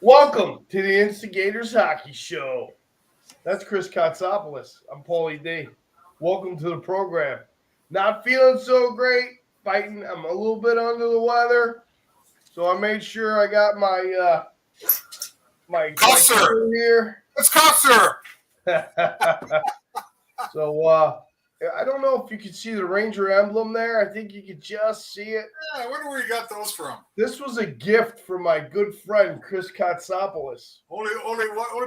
Welcome to the Instigators Hockey Show. That's Chris Kotsopoulos. I'm Paulie D. Welcome to the program. Not feeling so great, fighting. I'm a little bit under the weather, so I made sure I got my Cusser. crew here. It's Cusser. So I don't know if you can see the Ranger emblem there. I think you could just see it. Yeah, I wonder where you got those from. This was a gift from my good friend Chris Kotsopoulos. Only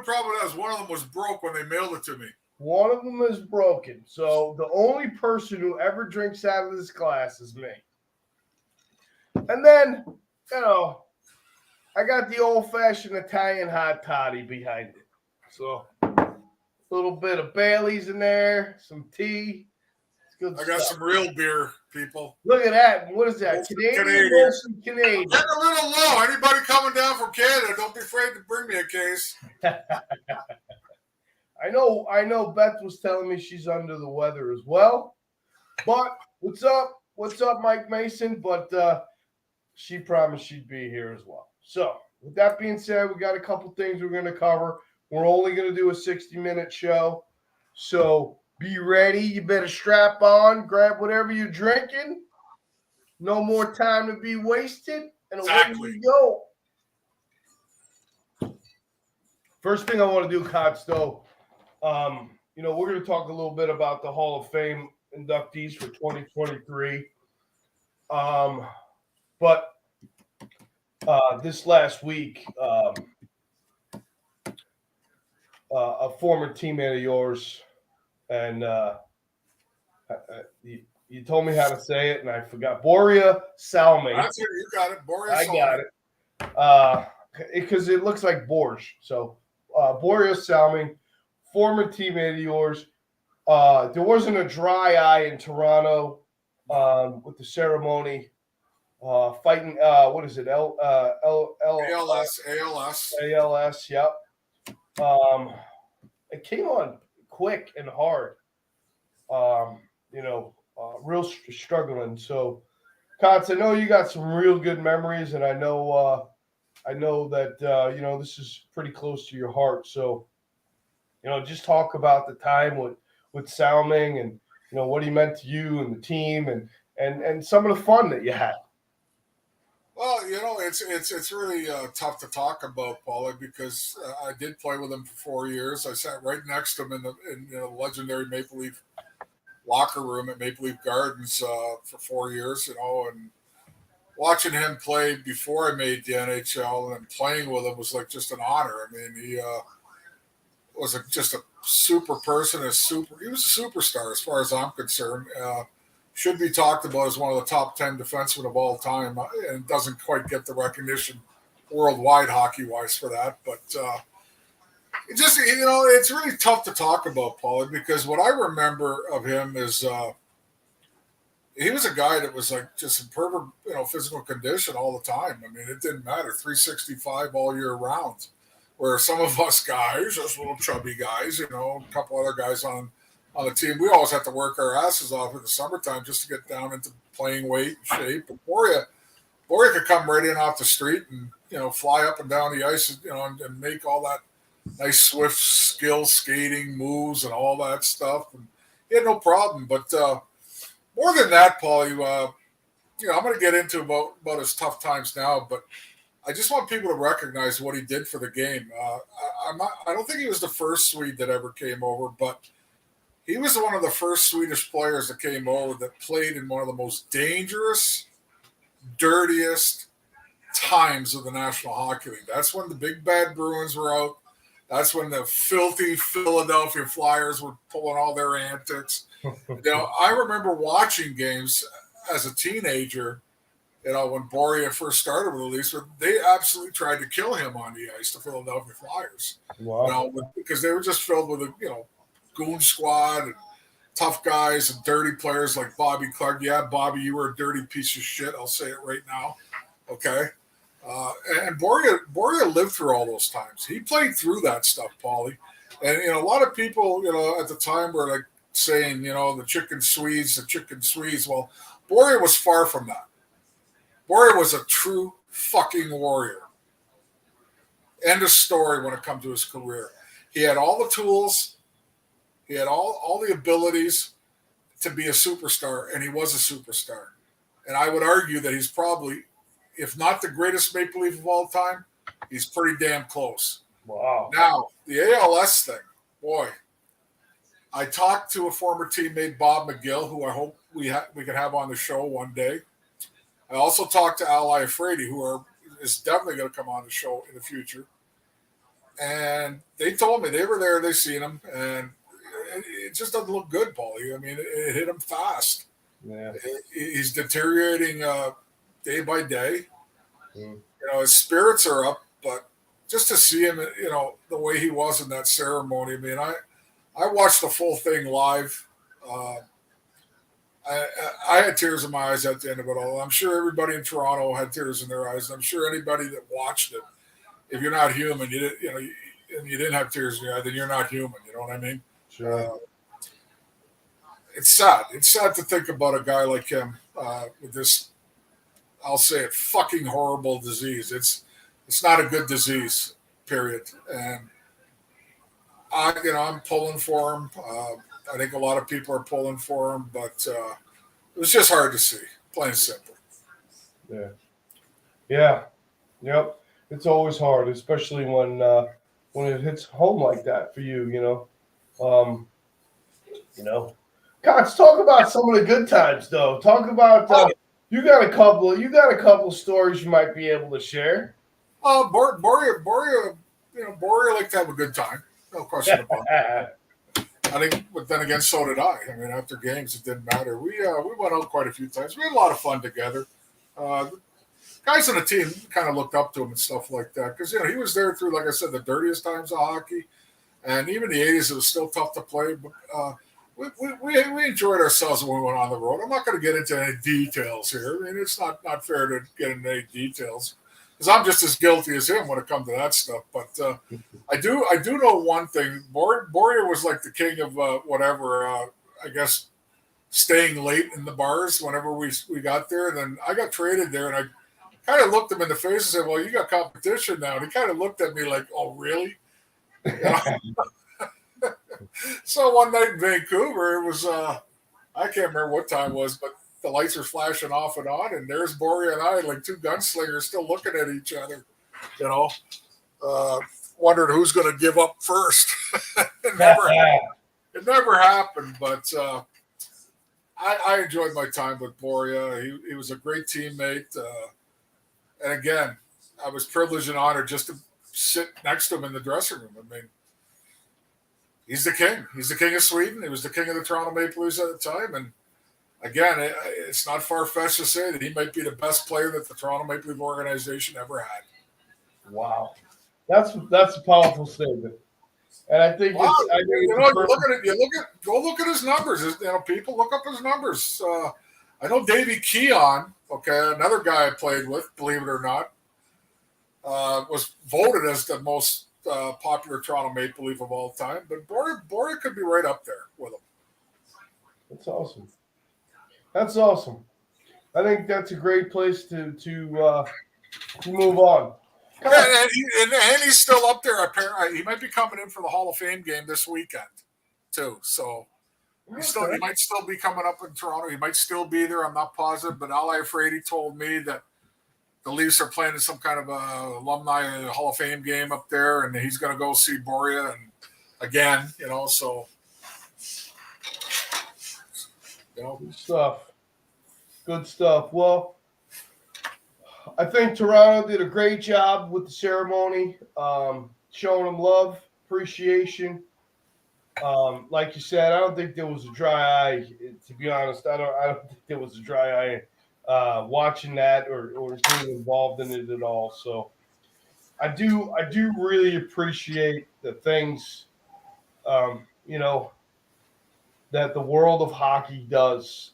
problem is one of them was broke when they mailed it to me. One of them is broken. So the only person who ever drinks out of this glass is me. And then, I got the old-fashioned Italian hot toddy behind it. So a little bit of Bailey's in there, some tea. It's good I got stuff. some real beer, people. Look at that. What is that? Canadian. Getting a little low. Anybody coming down from Canada, don't be afraid to bring me a case. I know Beth was telling me she's under the weather as well. But what's up? What's up, Mike Mason? But she promised she'd be here as well. So with that being said, we got a couple things we're going to cover. We're only going to do a 60-minute show. So be ready. You better strap on, grab whatever you're drinking. No more time to be wasted. And away we go. First thing I want to do, Cots, though, we're going to talk a little bit about the Hall of Fame inductees for 2023. But this last week, a former teammate of yours, and you told me how to say it, and I forgot. Boria Salmi. That's it. You got it. Boria I Salmi. got it. Because it looks like borscht. So Boria Salmi, former teammate of yours. There wasn't a dry eye in Toronto with the ceremony. Fighting, what is it? ALS, yep. It came on quick and hard. Real struggling. So, Cots, I know you got some real good memories, and I know that this is pretty close to your heart. So, just talk about the time with Salming and what he meant to you and the team and some of the fun that you had. Well, it's really tough to talk about, Paulie, because I did play with him for 4 years. I sat right next to him in the legendary Maple Leaf locker room at Maple Leaf Gardens for 4 years, and watching him play before I made the NHL and playing with him was like just an honor. I mean, he was just a super person. He was a superstar as far as I'm concerned. Should be talked about as one of the top 10 defensemen of all time, and doesn't quite get the recognition worldwide hockey-wise for that. But it's really tough to talk about, Paulie, because what I remember of him is he was a guy that was like just in perfect, physical condition all the time. I mean, it didn't matter, 365 all year round. Where some of us guys, just little chubby guys, a couple other guys on the team, we always have to work our asses off in the summertime just to get down into playing weight and shape. But Boria could come right in off the street and fly up and down the ice, and make all that nice swift skill skating moves and all that stuff. And he had no problem. But more than that, Paulie, I'm going to get into about his tough times now, but I just want people to recognize what he did for the game. I don't think he was the first Swede that ever came over, but he was one of the first Swedish players that came over that played in one of the most dangerous, dirtiest times of the National Hockey League. That's when the big bad Bruins were out. That's when the filthy Philadelphia Flyers were pulling all their antics. I remember watching games as a teenager, when Boria first started with the Leafs, they absolutely tried to kill him on the ice, the Philadelphia Flyers. Wow. Because they were just filled with goon squad and tough guys and dirty players like Bobby Clark. Yeah, Bobby, you were a dirty piece of shit. I'll say it right now. Okay. And Boria lived through all those times. He played through that stuff, Paulie. And, a lot of people, at the time were like saying, the chicken Swedes. Well, Boria was far from that. Boria was a true fucking warrior. End of story when it comes to his career. He had all the tools, he had all the abilities to be a superstar, and he was a superstar. And I would argue that he's probably, if not the greatest Maple Leaf of all time, he's pretty damn close. Wow. Now, the ALS thing, boy, I talked to a former teammate, Bob McGill, who I hope we can have on the show one day. I also talked to Al Iafredi, is definitely going to come on the show in the future. And they told me they were there, they seen him, and it just doesn't look good, Paulie. I mean, it hit him fast. Yeah. He's deteriorating day by day. Mm. His spirits are up, but just to see him, the way he was in that ceremony. I mean, I watched the full thing live. I had tears in my eyes at the end of it all. I'm sure everybody in Toronto had tears in their eyes. I'm sure anybody that watched it, if you're not human, and you didn't have tears in your eye, then you're not human. You know what I mean? Sure. It's sad. It's sad to think about a guy like him with this, I'll say it, fucking horrible disease. It's not a good disease, period. And I'm pulling for him. I think a lot of people are pulling for him, but it was just hard to see, plain and simple. Yeah. Yeah. Yep. It's always hard, especially when it hits home like that for you. Let's talk about some of the good times, though. Talk about you got a couple stories you might be able to share. Boria, Boria liked to have a good time. No question about it. I think, but then again, so did I. I mean, after games, it didn't matter. We went out quite a few times. We had a lot of fun together. Guys on the team kind of looked up to him and stuff like that because he was there through, like I said, the dirtiest times of hockey, and even the '80s, it was still tough to play. But we enjoyed ourselves when we went on the road. I'm not going to get into any details here. I mean, it's not fair to get into any details because I'm just as guilty as him when it comes to that stuff. But I do know one thing. Boria was like the king of whatever. I guess staying late in the bars whenever we got there. And then I got traded there, and I kind of looked him in the face and said, "Well, you got competition now." And he kind of looked at me like, "Oh, really?" So one night in Vancouver, it was I can't remember what time it was, but the lights are flashing off and on, and there's Boria and I, like two gunslingers, still looking at each other, wondering who's going to give up first. It never happened, but I enjoyed my time with Boria. He was a great teammate, and again, I was privileged and honored just to sit next to him in the dressing room. I mean, he's the king. He's the king of Sweden. He was the king of the Toronto Maple Leafs at the time. And again, it's not far-fetched to say that he might be the best player that the Toronto Maple Leaf organization ever had. Wow. That's a powerful statement. And I think go look at his numbers. People look up his numbers. I know Davey Keon, another guy I played with, believe it or not, was voted as the most popular Toronto Maple Leaf of all time, but Boria could be right up there with him. That's awesome. That's awesome. I think that's a great place to move on. And he's still up there. Apparently, he might be coming in for the Hall of Fame game this weekend, too. So he might still be coming up in Toronto. He might still be there. I'm not positive, but Al Iafredi told me that the Leafs are playing in some kind of a alumni Hall of Fame game up there, and he's going to go see Boria and again. So Good stuff. Well, I think Toronto did a great job with the ceremony, showing them love, appreciation. Like you said, I don't think there was a dry eye. To be honest, I don't think there was a dry eye watching that or being involved in it at all. So I do really appreciate the things, that the world of hockey does.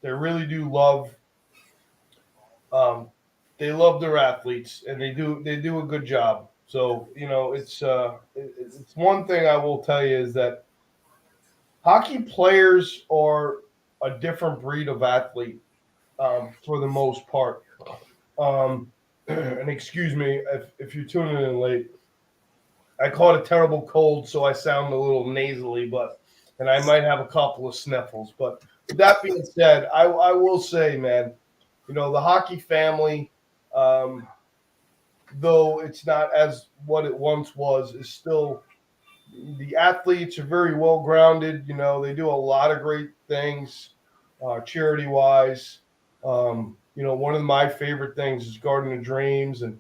They really do love. They love their athletes, and they do a good job. So it's one thing I will tell you is that hockey players are a different breed of athlete for the most part. and excuse me if you're tuning in late. I caught a terrible cold, so I sound a little nasally, and I might have a couple of sniffles. But with that being said, I will say, man, the hockey family, um, though it's not as what it once was, is still the athletes are very well grounded. They do a lot of great things, charity wise. One of my favorite things is Garden of Dreams, and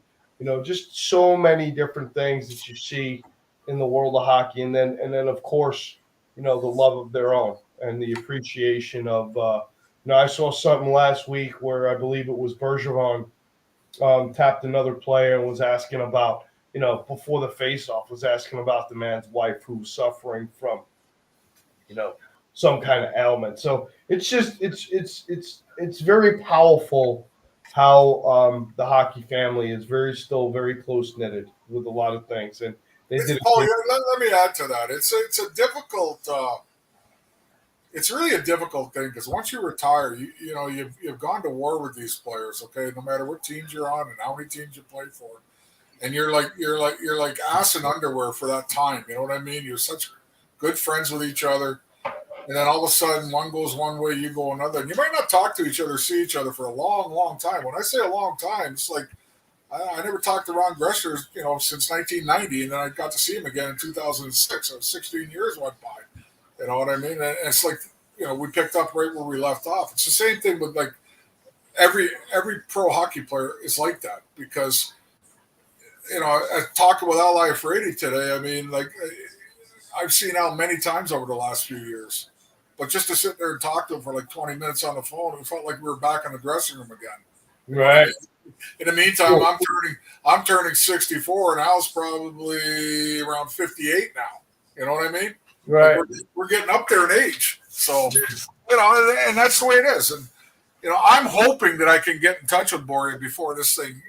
just so many different things that you see in the world of hockey, and then of course, the love of their own and the appreciation of. I saw something last week where I believe it was Bergeron tapped another player and was asking about, before the face-off, was asking about the man's wife who was suffering from, some kind of ailment. So it's just it's very powerful how the hockey family is still very close knitted with a lot of things, and they did. Paul, let me add to that. It's a difficult. It's really a difficult thing because once you retire, you've gone to war with these players. Okay, no matter what teams you're on and how many teams you play for, and you're like ass and underwear for that time. You know what I mean? You're such good friends with each other, and then all of a sudden one goes one way, you go another, and you might not talk to each other, see each other for a long, long time. When I say a long time, it's like I never talked to Ron Gresser, since 1990, and then I got to see him again in 2006. So 16 years went by. You know what I mean? And it's like, we picked up right where we left off. It's the same thing with like every pro hockey player is like that because, I talking with Al Iafredi today. I mean, like I've seen Al many times over the last few years, but just to sit there and talk to him for like 20 minutes on the phone, it felt like we were back in the dressing room again. Right. In the meantime, I'm turning 64, and Al's probably around 58 now. You know what I mean? Right. We're getting up there in age, so and that's the way it is. And I'm hoping that I can get in touch with Borja before this thing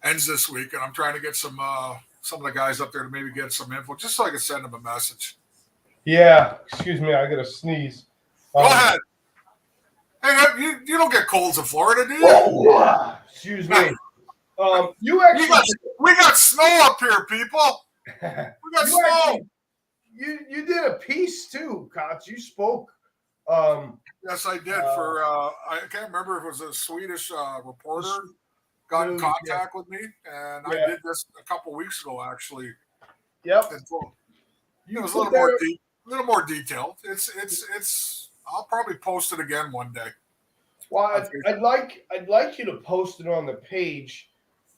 ends this week, and I'm trying to get some of the guys up there to maybe get some info, just so I can send them a message. Yeah. Excuse me, I got to sneeze. Go ahead. Hey, you don't get colds in Florida, do you? Excuse me. You actually we got snow up here, people. We got snow. You did a piece too, Kotz. You spoke. Yes, I did. For I can't remember if it was a Swedish reporter got in contact with me, and I did this a couple weeks ago, actually. Yep. And so, it was a little more detailed. It's. I'll probably post it again one day. Well, I'd like you to post it on the page,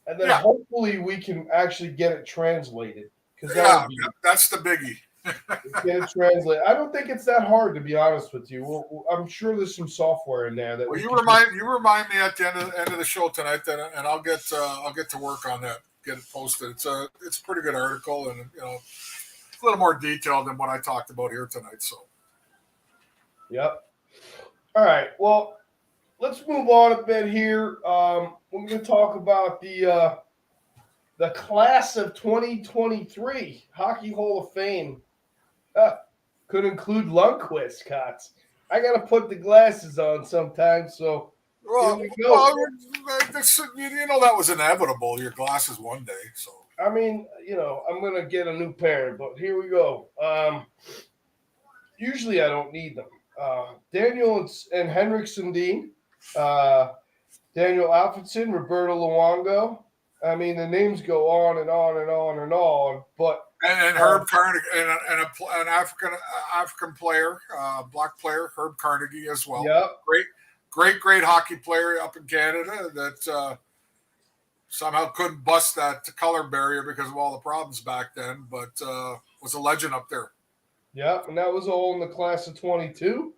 and then hopefully we can actually get it translated. Because that's the biggie. Get it translated. I don't think it's that hard, to be honest with you. I'm sure there's some software in there that. Well, you remind me at the end of the show tonight, and I'll get to work on that. Get it posted. It's a pretty good article, and a little more detailed than what I talked about here tonight. So. Yep. All right. Well, let's move on a bit here. We're going to talk about the class of 2023 Hockey Hall of Fame. Could include Lundqvist, Kotz. I got to put the glasses on sometimes, so here we go. That was inevitable. Your glasses one day, so. I mean, I'm going to get a new pair, but here we go. Usually I don't need them. Daniel and Henrik Sundin, Daniel Alfredson, Roberto Luongo. I mean, the names go on and on and on and on. But and Herb Carnegie and an African player, black player, Herb Carnegie as well. Yep. Great hockey player up in Canada that somehow couldn't bust that color barrier because of all the problems back then, but was a legend up there. Yeah, and that was all in the class of 22.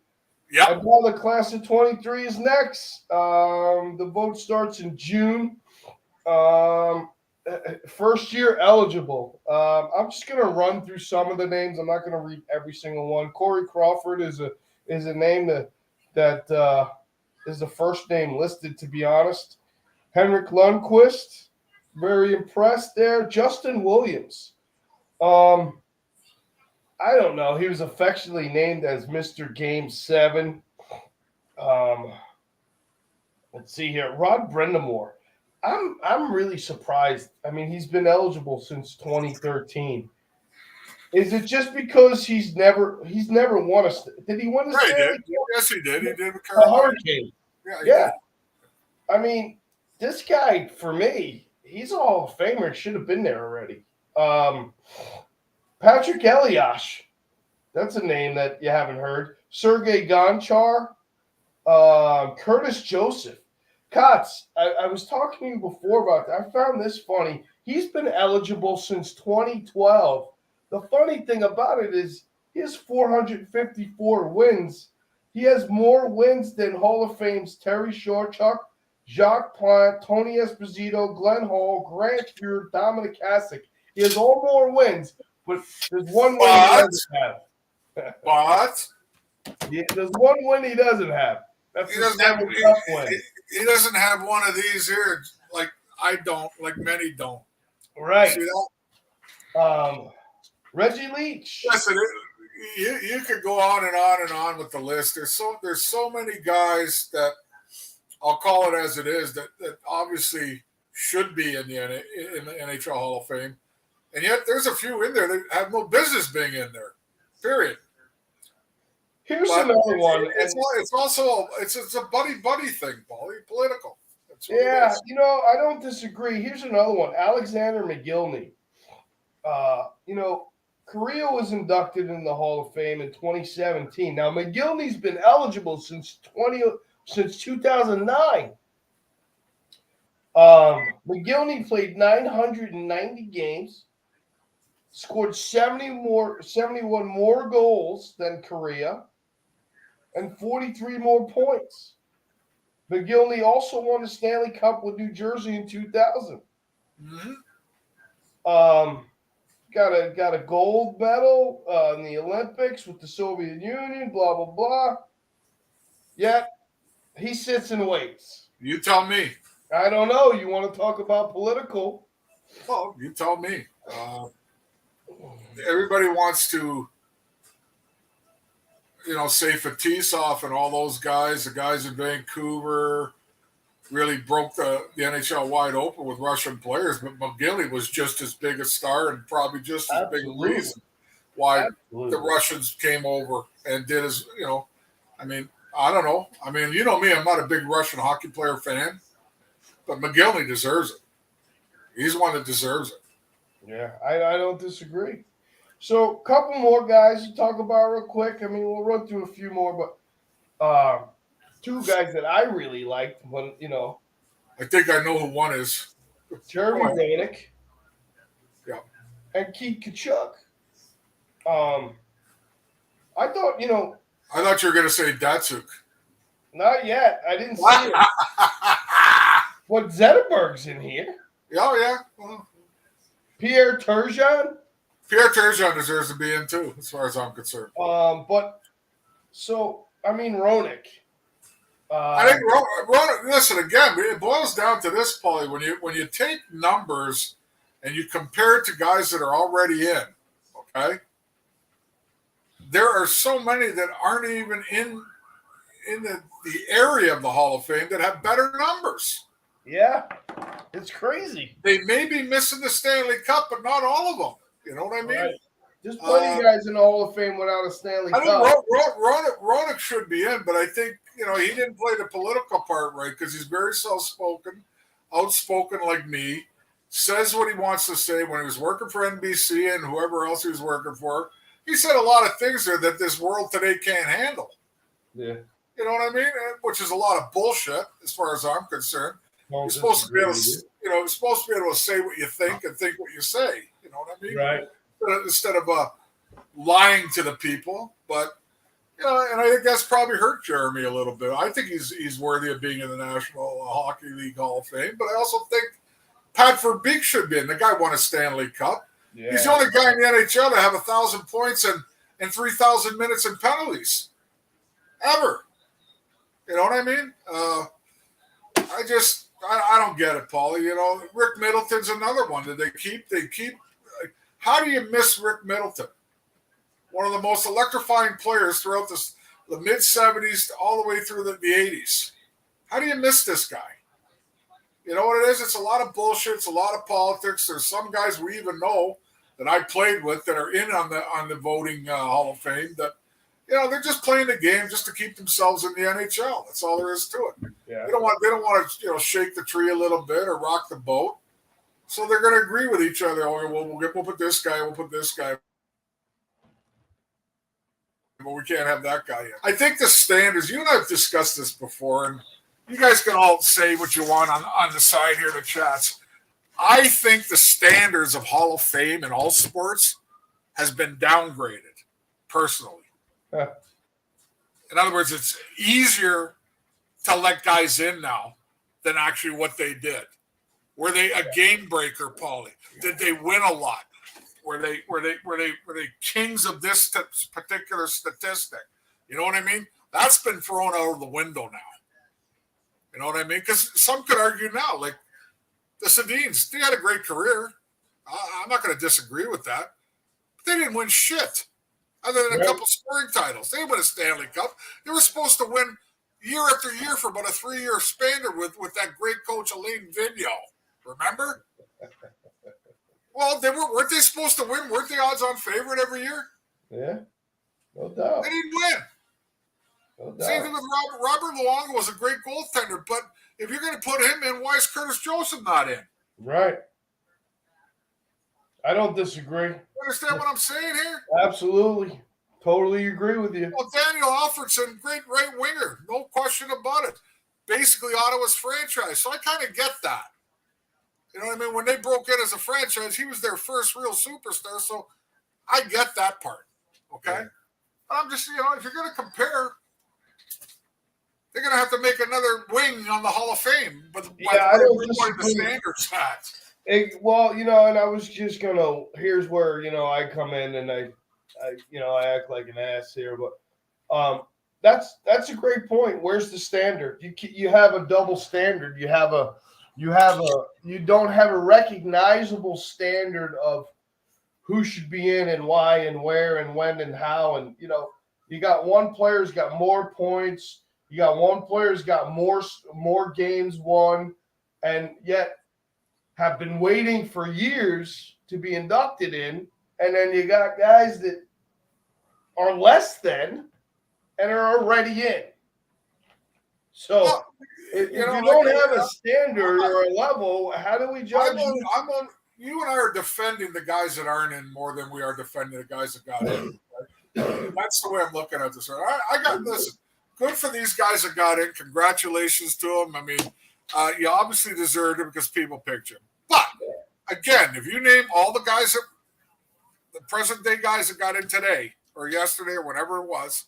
Yeah. And now the class of 23 is next. The vote starts in June. First year eligible. I'm just going to run through some of the names. I'm not going to read every single one. Corey Crawford is a name that is the first name listed, to be honest. Henrik Lundqvist, very impressed there. Justin Williams. I don't know. He was affectionately named as Mr. Game 7. Let's see here. Rod Brindamore. I'm really surprised. I mean, he's been eligible since 2013. Is it just because he's never won a? Did he win a Yeah, he did. Stanley Cup? Yes, he did. He did with A Carolina. Hurricane. Yeah, he Yeah. did. I mean, this guy for me, he's a Hall of Famer. Should have been there already. Um, Patrick Elias. That's a name that you haven't heard. Sergei Gonchar. Curtis Joseph. Kotz, I was talking to you before about that. I found this funny. He's been eligible since 2012. The funny thing about it is he has 454 wins. He has more wins than Hall of Fame's Terry Shorchuk, Jacques Plant, Tony Esposito, Glenn Hall, Grant Fuhr, Dominic Hasek. He has all more wins, but there's one win he But, doesn't have. but There's one win he doesn't have. That's he the doesn't have Stanley Cup win. he doesn't have one of these here like I don't, like many don't. Right. See that? Reggie Leach. Listen, you could go on and on and on with the list. There's so many guys that I'll call it as it is that obviously should be in the NHL Hall of Fame, and yet there's a few in there that have no business being in there. Period. Here's But another one. it's also it's a buddy thing, Paulie. Political. That's what it Yeah, is. I don't disagree. Here's another one. Alexander McGillney. Korea was inducted in the Hall of Fame in 2017. Now McGillney's been eligible since 2009. McGillney played 990 games, scored 71 more goals than Korea, and 43 more points. McGillney also won the Stanley Cup with New Jersey in 2000. Mm-hmm. Got a gold medal in the Olympics with the Soviet Union. Blah blah blah. Yet he sits and waits. You tell me. I don't know. You want to talk about political? Well, you tell me. Everybody wants to, say Fetisov and all those guys, the guys in Vancouver, really broke the NHL wide open with Russian players. But McGillney was just as big a star and probably just as big a reason why the Russians came over and did as, I mean, I don't know. I mean, you know me, I'm not a big Russian hockey player fan, but McGillney deserves it. He's one that deserves it. Yeah, I don't disagree. So, a couple more guys to talk about real quick. I mean, we'll run through a few more, but two guys that I really liked when, I think I know who one is. Jeremy Roenick Yeah. and Keith Kachuk. I thought, I thought you were going to say Datsuk. not yet. I didn't see it. But Zetterberg's in here. Oh, yeah. Well, Pierre Turgeon. Pierre Turgeon deserves to be in, too, as far as I'm concerned. Roenick. I think Roenick, listen, again, it boils down to this, Paulie. When you take numbers and you compare it to guys that are already in, okay, there are so many that aren't even in the area of the Hall of Fame that have better numbers. Yeah, it's crazy. They may be missing the Stanley Cup, but not all of them. You know what I mean? Right. There's plenty of guys in the Hall of Fame without a Stanley Cup. I think Roenick should be in, but I think, he didn't play the political part right because he's very soft-spoken, outspoken like me, says what he wants to say. When he was working for NBC and whoever else he was working for, he said a lot of things there that this world today can't handle. Yeah. You know what I mean? Which is a lot of bullshit as far as I'm concerned. You're supposed to be able to, say what you think and think what you say. You know what I mean? Right. Instead of lying to the people. But, and I think that's probably hurt Jeremy a little bit. I think he's worthy of being in the National Hockey League Hall of Fame. But I also think Pat Verbeek should be in. The guy won a Stanley Cup. Yeah. He's the only guy in the NHL to have 1,000 points and 3,000 minutes in penalties. Ever. You know what I mean? I don't get it, Paulie. Rick Middleton's another one that they keep. How do you miss Rick Middleton? One of the most electrifying players throughout the mid-'70s all the way through the '80s. How do you miss this guy? You know what it is? It's a lot of bullshit. It's a lot of politics. There's some guys we even know that I played with that are in on the voting Hall of Fame that, they're just playing the game just to keep themselves in the NHL. That's all there is to it. Yeah. They don't want to shake the tree a little bit or rock the boat. So they're going to agree with each other. Oh, we'll put this guy. We'll put this guy. But we can't have that guy yet. I think the standards. You and I have discussed this before, and you guys can all say what you want on the side here in the chats. I think the standards of Hall of Fame in all sports has been downgraded, personally. In other words, it's easier to let guys in now than actually what they did. Were they a game breaker, Paulie? Did they win a lot? Were they kings of this particular statistic? You know what I mean? That's been thrown out of the window now. You know what I mean? Because some could argue now, like the Sedins, they had a great career. I'm not going to disagree with that. But they didn't win shit other than a couple scoring titles. They didn't win a Stanley Cup. They were supposed to win year after year for about a 3-year span with that great coach, Alain Vigneault. Remember? Well, weren't they supposed to win? Weren't they odds-on favorite every year? Yeah, no doubt. They didn't win. No doubt. Same thing with Robert Luongo was a great goaltender, but if you're going to put him in, why is Curtis Joseph not in? Right. I don't disagree. You understand what I'm saying here? Absolutely. Totally agree with you. Well, Daniel Alfredson, great right winger. No question about it. Basically Ottawa's franchise. So I kind of get that. You know what I mean? When they broke in as a franchise, he was their first real superstar. So I get that part. Okay? Yeah. But I'm just, if you're going to compare, they're going to have to make another wing on the Hall of Fame. But I don't the standards at. Well, and I was just gonna. Here's where I come in and I act like an ass here, but that's a great point. Where's the standard? You have a double standard. You don't have a recognizable standard of who should be in and why and where and when and how, and you got one player's got more points. You got one player's got more games won, and yet have been waiting for years to be inducted in, and then you got guys that are less than and are already in. So if you don't have a standard or a level, how do we judge? You and I are defending the guys that aren't in more than we are defending the guys that got in. Right? That's the way I'm looking at this. Listen, good for these guys that got in. Congratulations to them. I mean, you obviously deserved it because people picked you. But, again, if you name all the guys the present-day guys that got in today or yesterday or whatever it was,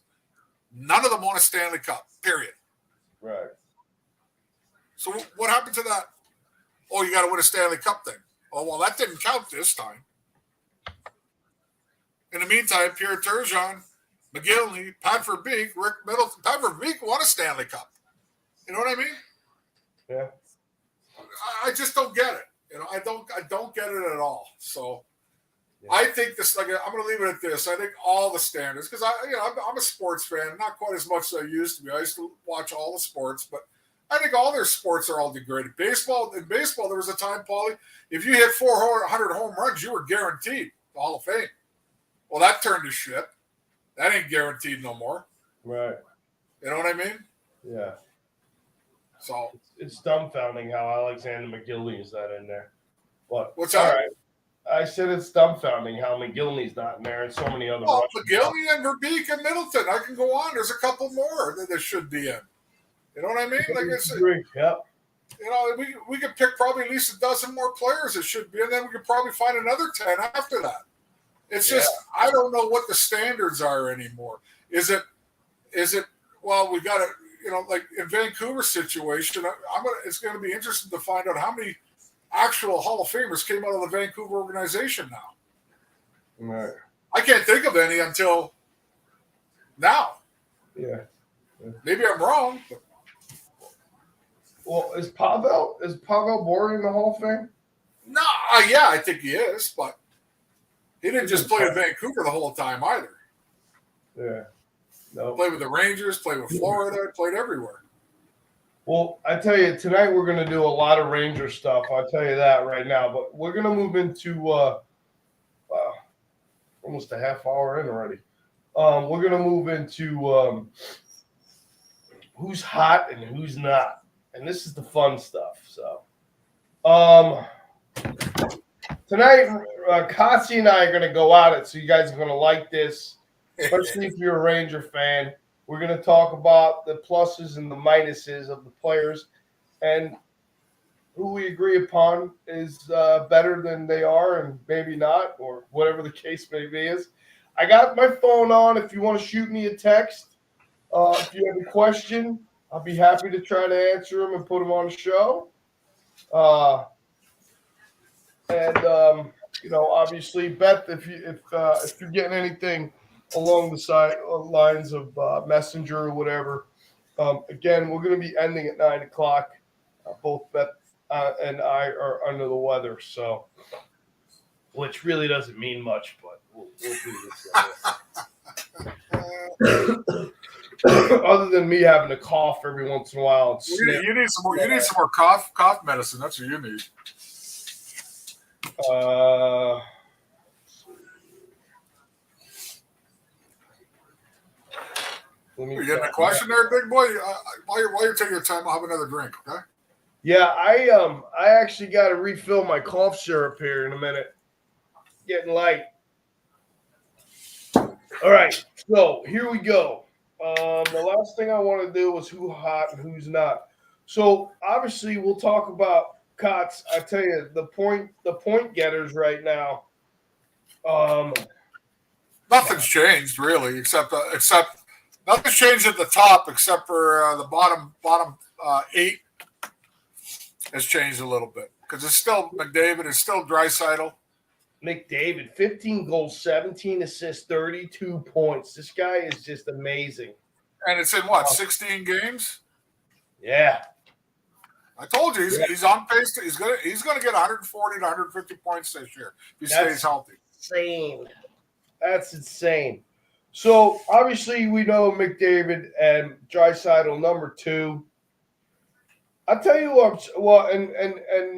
none of them won a Stanley Cup, period. Right. So what happened to that? Oh, you got to win a Stanley Cup thing. Oh, well, that didn't count this time. In the meantime, Pierre Turgeon, McGillney, Pat Verbeek, Rick Middleton. Pat Verbeek won a Stanley Cup. You know what I mean? Yeah. I just don't get it. I don't get it at all. So I think this. I'm going to leave it at this. I think all the standards, because I'm a sports fan, not quite as much as I used to be. I used to watch all the sports, but I think all their sports are all degraded. In baseball, there was a time, Paulie, if you hit 400 home runs, you were guaranteed the Hall of Fame. Well, that turned to shit. That ain't guaranteed no more. Right. You know what I mean? Yeah. So it's dumbfounding how Alexander McGillney's not in there. What? What's that? All right. I said it's dumbfounding how McGillney's not in there and so many other. Well, McGillney and Verbeek and Middleton. I can go on. There's a couple more that should be in. You know what I mean? Like I said, yep. We could pick probably at least a dozen more players that should be, and then we could probably find another 10 after that. It's just I don't know what the standards are anymore. Is it? Well, we got to. Like in Vancouver's situation, it's going to be interesting to find out how many actual Hall of Famers came out of the Vancouver organization now. Right. I can't think of any until now. Yeah. Maybe I'm wrong. But. Well, is Pavel Bure in the Hall of Fame? No, yeah, I think he is, but he didn't just play in Vancouver the whole time either. Yeah. No. Played with the Rangers, played with Florida, played everywhere. Well, I tell you, tonight we're going to do a lot of Ranger stuff. I'll tell you that right now. But we're going to move into almost a half hour in already. We're going to move into who's hot and who's not. And this is the fun stuff. So tonight, Kasi and I are going to go at it. So you guys are going to like this, especially if you're a Ranger fan. We're going to talk about the pluses and the minuses of the players and who we agree upon is better than they are and maybe not, or whatever the case may be is. I got my phone on. If you want to shoot me a text, if you have a question, I'll be happy to try to answer them and put them on the show. Obviously, Beth, if you're getting anything along the lines of Messenger or whatever, again, we're going to be ending at 9:00. Both Beth and I are under the weather, so which really doesn't mean much, but we'll do this. Other than me having to cough every once in a while and sniff. You need some more. You need some more cough medicine. That's what you need. You getting a question there, big boy? While you're taking your time, I'll have another drink. Okay. Yeah, I actually got to refill my cough syrup here in a minute. Getting light. All right, so here we go. The last thing I want to do is who's hot and who's not. So obviously we'll talk about Cots. I tell you, the point getters right now. Nothing's changed really, except nothing's changed at the top except for the bottom 8 has changed a little bit because it's still McDavid, it's still Draisaitl. McDavid, 15 goals, 17 assists, 32 points. This guy is just amazing. And it's in what, 16 games? Yeah. I told you he's on pace. He's gonna get 140 to 150 points this year if he stays healthy. Insane. That's insane. So obviously we know McDavid and Draisaitl number 2. I'll tell you what. Well, and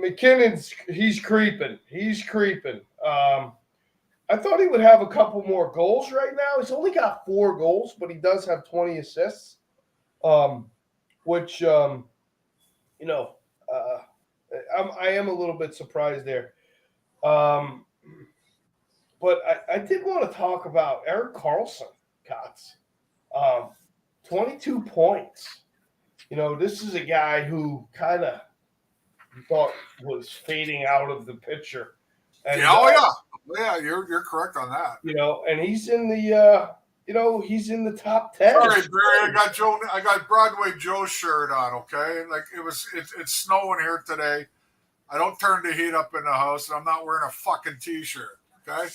McKinnon's he's creeping. I thought he would have a couple more goals right now. He's only got 4 goals, but he does have 20 assists, which I am a little bit surprised there. But I did want to talk about Erik Karlsson, Cots. 22 points. This is a guy who kind of thought was fading out of the picture. And, yeah, you're correct on that. And he's in the he's in the top 10. Sorry, Barry, I got Broadway Joe's shirt on. Okay, like it's snowing here today. I don't turn the heat up in the house, and I'm not wearing a fucking t-shirt. Okay.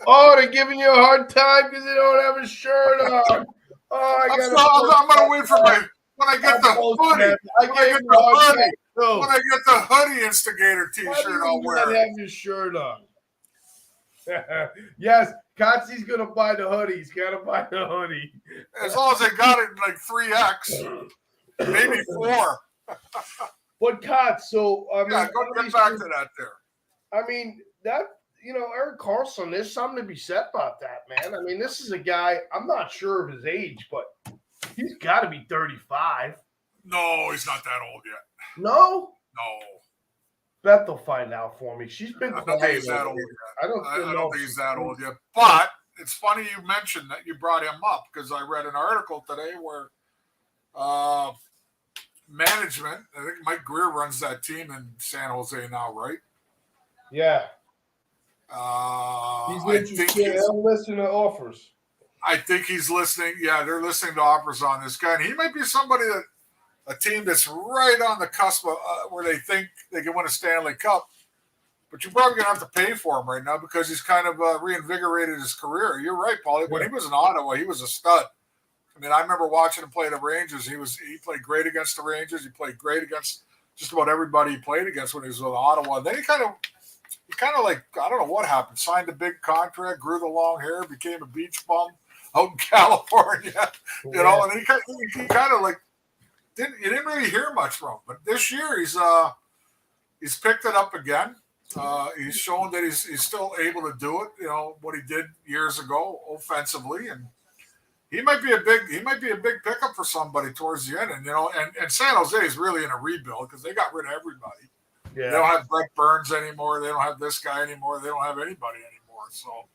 Oh, they're giving you a hard time because they don't have a shirt on. Oh, I'm gonna wait for when I get the hoodie. When I get the hoodie Instigator t-shirt, I'll wear it. Have your shirt on. Yes, Kotzi's gonna buy the hoodie. He's gotta buy the hoodie. As long as they got it in like 3X, maybe 4. But Kotz, so I mean, go get back to that there. I mean that. Erik Karlsson, there's something to be said about that, man. I mean, this is a guy, I'm not sure of his age, but he's got to be 35. No, he's not that old yet. No? No. Beth will find out for me. She's been I don't think he's that old yet. I don't think he's that old yet. But it's funny you mentioned that you brought him up because I read an article today where management, I think Mike Greer runs that team in San Jose now, right? Yeah. He's listening to offers. I think he's listening. Yeah, they're listening to offers on this guy. And he might be somebody that a team that's right on the cusp of where they think they can win a Stanley Cup. But you're probably going to have to pay for him right now because he's kind of reinvigorated his career. You're right, Paulie. When he was in Ottawa, he was a stud. I mean, I remember watching him play the Rangers. He played great against the Rangers. He played great against just about everybody he played against when he was with Ottawa. Then he kind of like, I don't know what happened, signed a big contract, grew the long hair, became a beach bum out in California, and he kind of like you didn't really hear much from him. But this year he's picked it up again. He's shown that he's still able to do it. You know what he did years ago offensively, and he might be a big pickup for somebody towards the end. And and San Jose is really in a rebuild because they got rid of everybody. Yeah. They don't have Brett Burns anymore. They don't have this guy anymore. They don't have anybody anymore. So,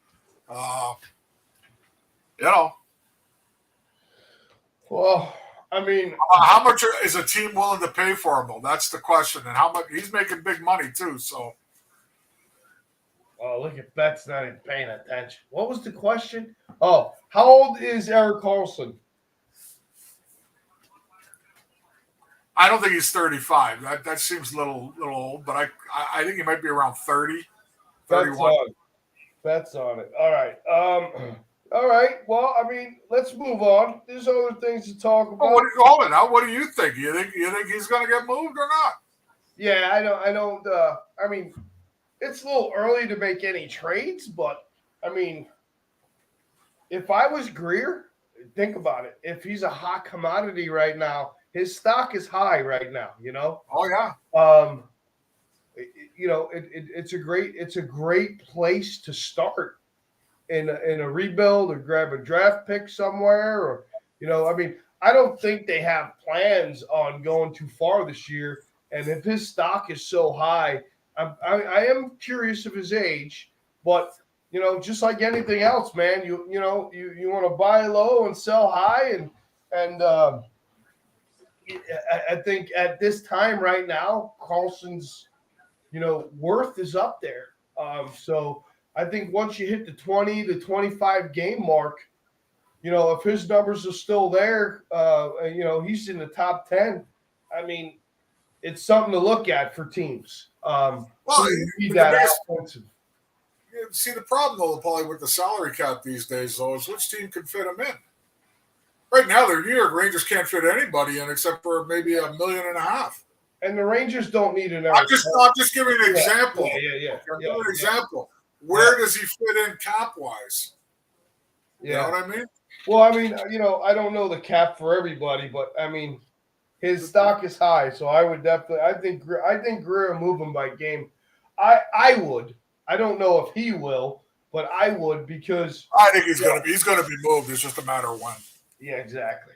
Well, I mean, how much is a team willing to pay for him, though? That's the question. And how much he's making big money too. So, oh, look at Bet's not even paying attention. What was the question? Oh, how old is Erik Karlsson? I don't think he's 35. That seems a little old, but I think he might be around 30, 31. Bet's on it. All right. All right. Well, I mean, let's move on. There's other things to talk about. Oh, hold it now. What do you think? You think he's going to get moved or not? Yeah, I don't. I mean, it's a little early to make any trades, but I mean, if I was Greer, think about it. If he's a hot commodity right now, his stock is high right now. Oh yeah. It's a great place to start in a rebuild or grab a draft pick somewhere, or I mean, I don't think they have plans on going too far this year. And if his stock is so high, I am curious of his age, but just like anything else, man, you want to buy low and sell high, and I think at this time right now, Karlsson's worth is up there. So I think once you hit the 20 to 25 game mark, if his numbers are still there, he's in the top 10. I mean, it's something to look at for teams. See, the problem, though, Paulie, with the salary cap these days, though, is which team can fit him in. Right now, the New York Rangers can't fit anybody in except for maybe $1.5 million. And the Rangers don't need an. I'm just giving an example. Yeah. An example. Where does he fit in cap wise? You know what I mean? Well, I mean, I don't know the cap for everybody, but I mean, his stock is high, so I would definitely. I think Greer will move him by game. I would. I don't know if he will, but I would, because I think he's going to be moved. It's just a matter of when. Yeah, exactly.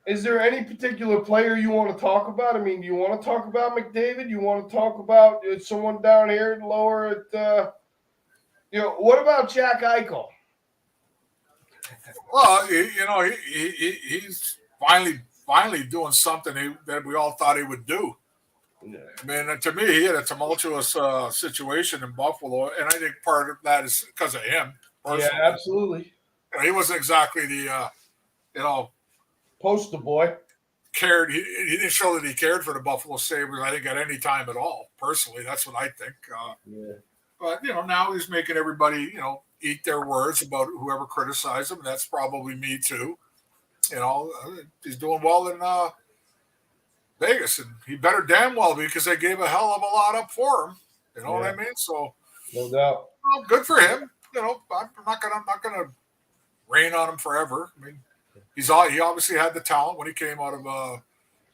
Is there any particular player you want to talk about? I mean, do you want to talk about McDavid? You want to talk about someone down here lower at what about Jack Eichel? Well, he's finally doing something that we all thought he would do. Yeah. I mean, to me, he had a tumultuous situation in Buffalo, and I think part of that is because of him. Personally. Yeah, absolutely. He wasn't exactly the, poster boy. Cared. He didn't show that he cared for the Buffalo Sabres, I think, at any time at all. Personally, that's what I think. But, now he's making everybody, eat their words about whoever criticized him. And that's probably me, too. He's doing well in Vegas, and he better damn well because they gave a hell of a lot up for him. You know what I mean? So, no doubt. Well, good for him. I'm not gonna rain on him forever. I mean, he obviously had the talent when he came out of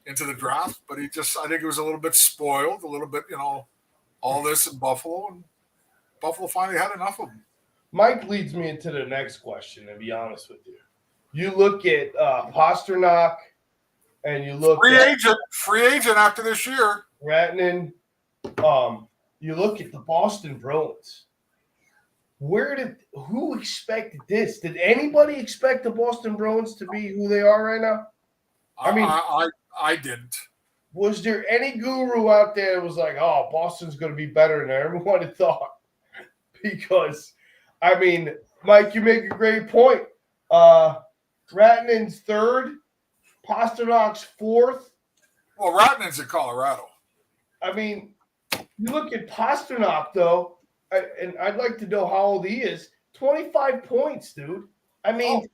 into the draft, but I think he was a little bit spoiled, a little bit, all this in Buffalo, and Buffalo finally had enough of him. Mike leads me into the next question, to be honest with you. You look at Pasternak, and you look free agent after this year. Rantanen. You look at the Boston Bruins. Who expected this? Did anybody expect the Boston Bruins to be who they are right now? I mean, I didn't. Was there any guru out there that was like, "Oh, Boston's going to be better than everyone had thought"? Because, I mean, Mike, you make a great point. Rantanen's third, Pasternak's fourth. Well, Rantanen's in Colorado. I mean, you look at Pasternak, though, and I'd like to know how old he is. 25 points, dude. I mean,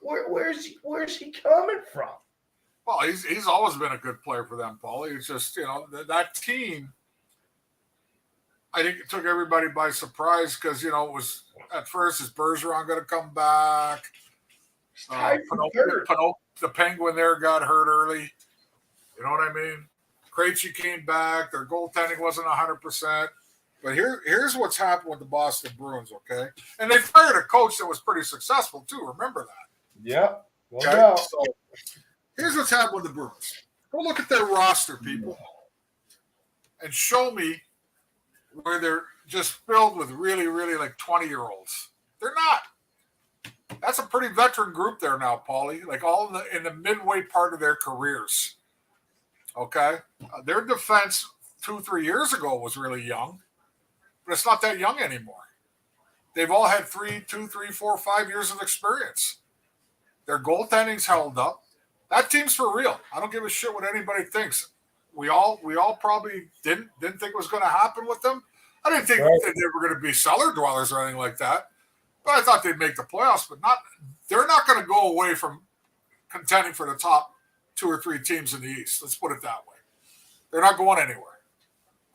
where's he coming from? Well, he's always been a good player for them, Paulie. It's just, that team, I think it took everybody by surprise because, it was at first, is Bergeron going to come back? Tied for third. The Penguin there got hurt early. You know what I mean? Krejci came back. Their goaltending wasn't 100%. But here's what's happened with the Boston Bruins, okay? And they fired a coach that was pretty successful, too. Remember that. Yep. Okay? So here's what's happened with the Bruins. Go look at their roster, people, and show me where they're just filled with really, really like 20-year-olds. They're not. That's a pretty veteran group there now, Paulie. Like all in the midway part of their careers. Okay? Their defense 2-3 years ago was really young, but it's not that young anymore. They've all had 2, 3, 4, 5 years of experience. Their goaltending's held up. That team's for real. I don't give a shit what anybody thinks. We all probably didn't think it was going to happen with them. I didn't think that they were going to be cellar dwellers or anything like that. But I thought they'd make the playoffs, but they're not going to go away from contending for the top 2 or 3 teams in the East. Let's put it that way. They're not going anywhere.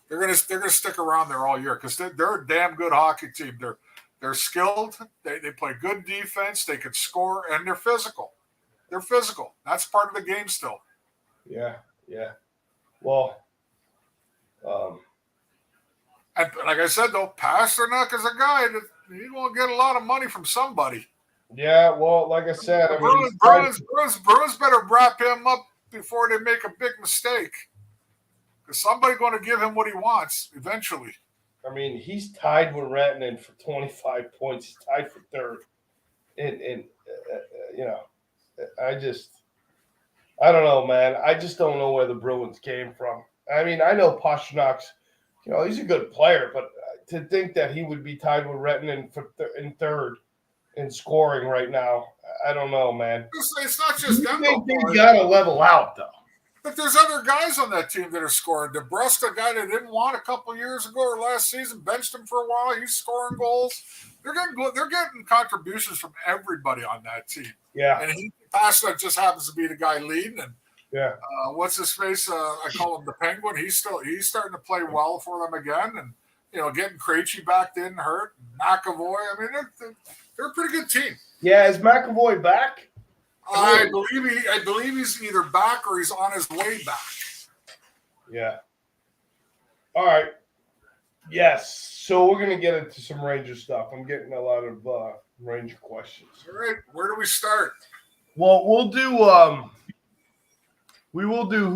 They're going to stick around there all year because they're a damn good hockey team. They're skilled. They play good defense. They can score, and they're physical. They're physical. That's part of the game still. Yeah. Well, and like I said, though, Pasternak is a guy that he's going to get a lot of money from somebody. Yeah, well, like I said, Bruins better wrap him up before they make a big mistake. Because somebody's going to give him what he wants eventually. I mean, he's tied with Rantanen for 25 points. He's tied for third. And I don't know, man. I just don't know where the Bruins came from. I mean, I know Pasternak's, he's a good player, but to think that he would be tied with Rantanen in third in scoring right now, I don't know, man. It's not just them. They got to level out, though. But there's other guys on that team that are scoring. DeBrusque, a guy that didn't want a couple years ago or last season, benched him for a while. He's scoring goals. They're getting contributions from everybody on that team. Yeah. And Pasternak just happens to be the guy leading. And yeah, what's his face? I call him the Penguin. He's starting to play well for them again. And getting Krejci back didn't hurt. McAvoy. I mean, they're a pretty good team. Yeah, is McAvoy back? I believe he's either back or he's on his way back. Yeah. All right. Yes. So we're gonna get into some Ranger stuff. I'm getting a lot of Ranger questions. All right. Where do we start? Well, we'll do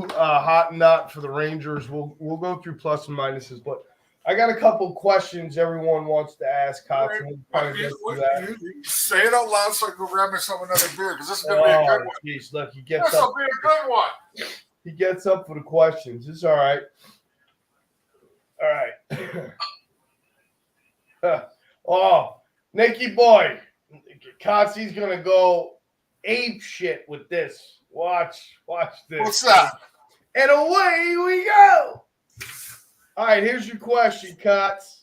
hot and not for the Rangers. We'll go through plus and minuses, but I got a couple questions everyone wants to ask. Right. Say it out loud so I can go grab myself another beer because this is going to be a good one. Geez, look, This will be a good one. He gets up for the questions. It's all right. Oh, Nicky boy. Kotze's going to go ape shit with this. Watch this. What's that? And away we go. All right, here's your question, Kotz.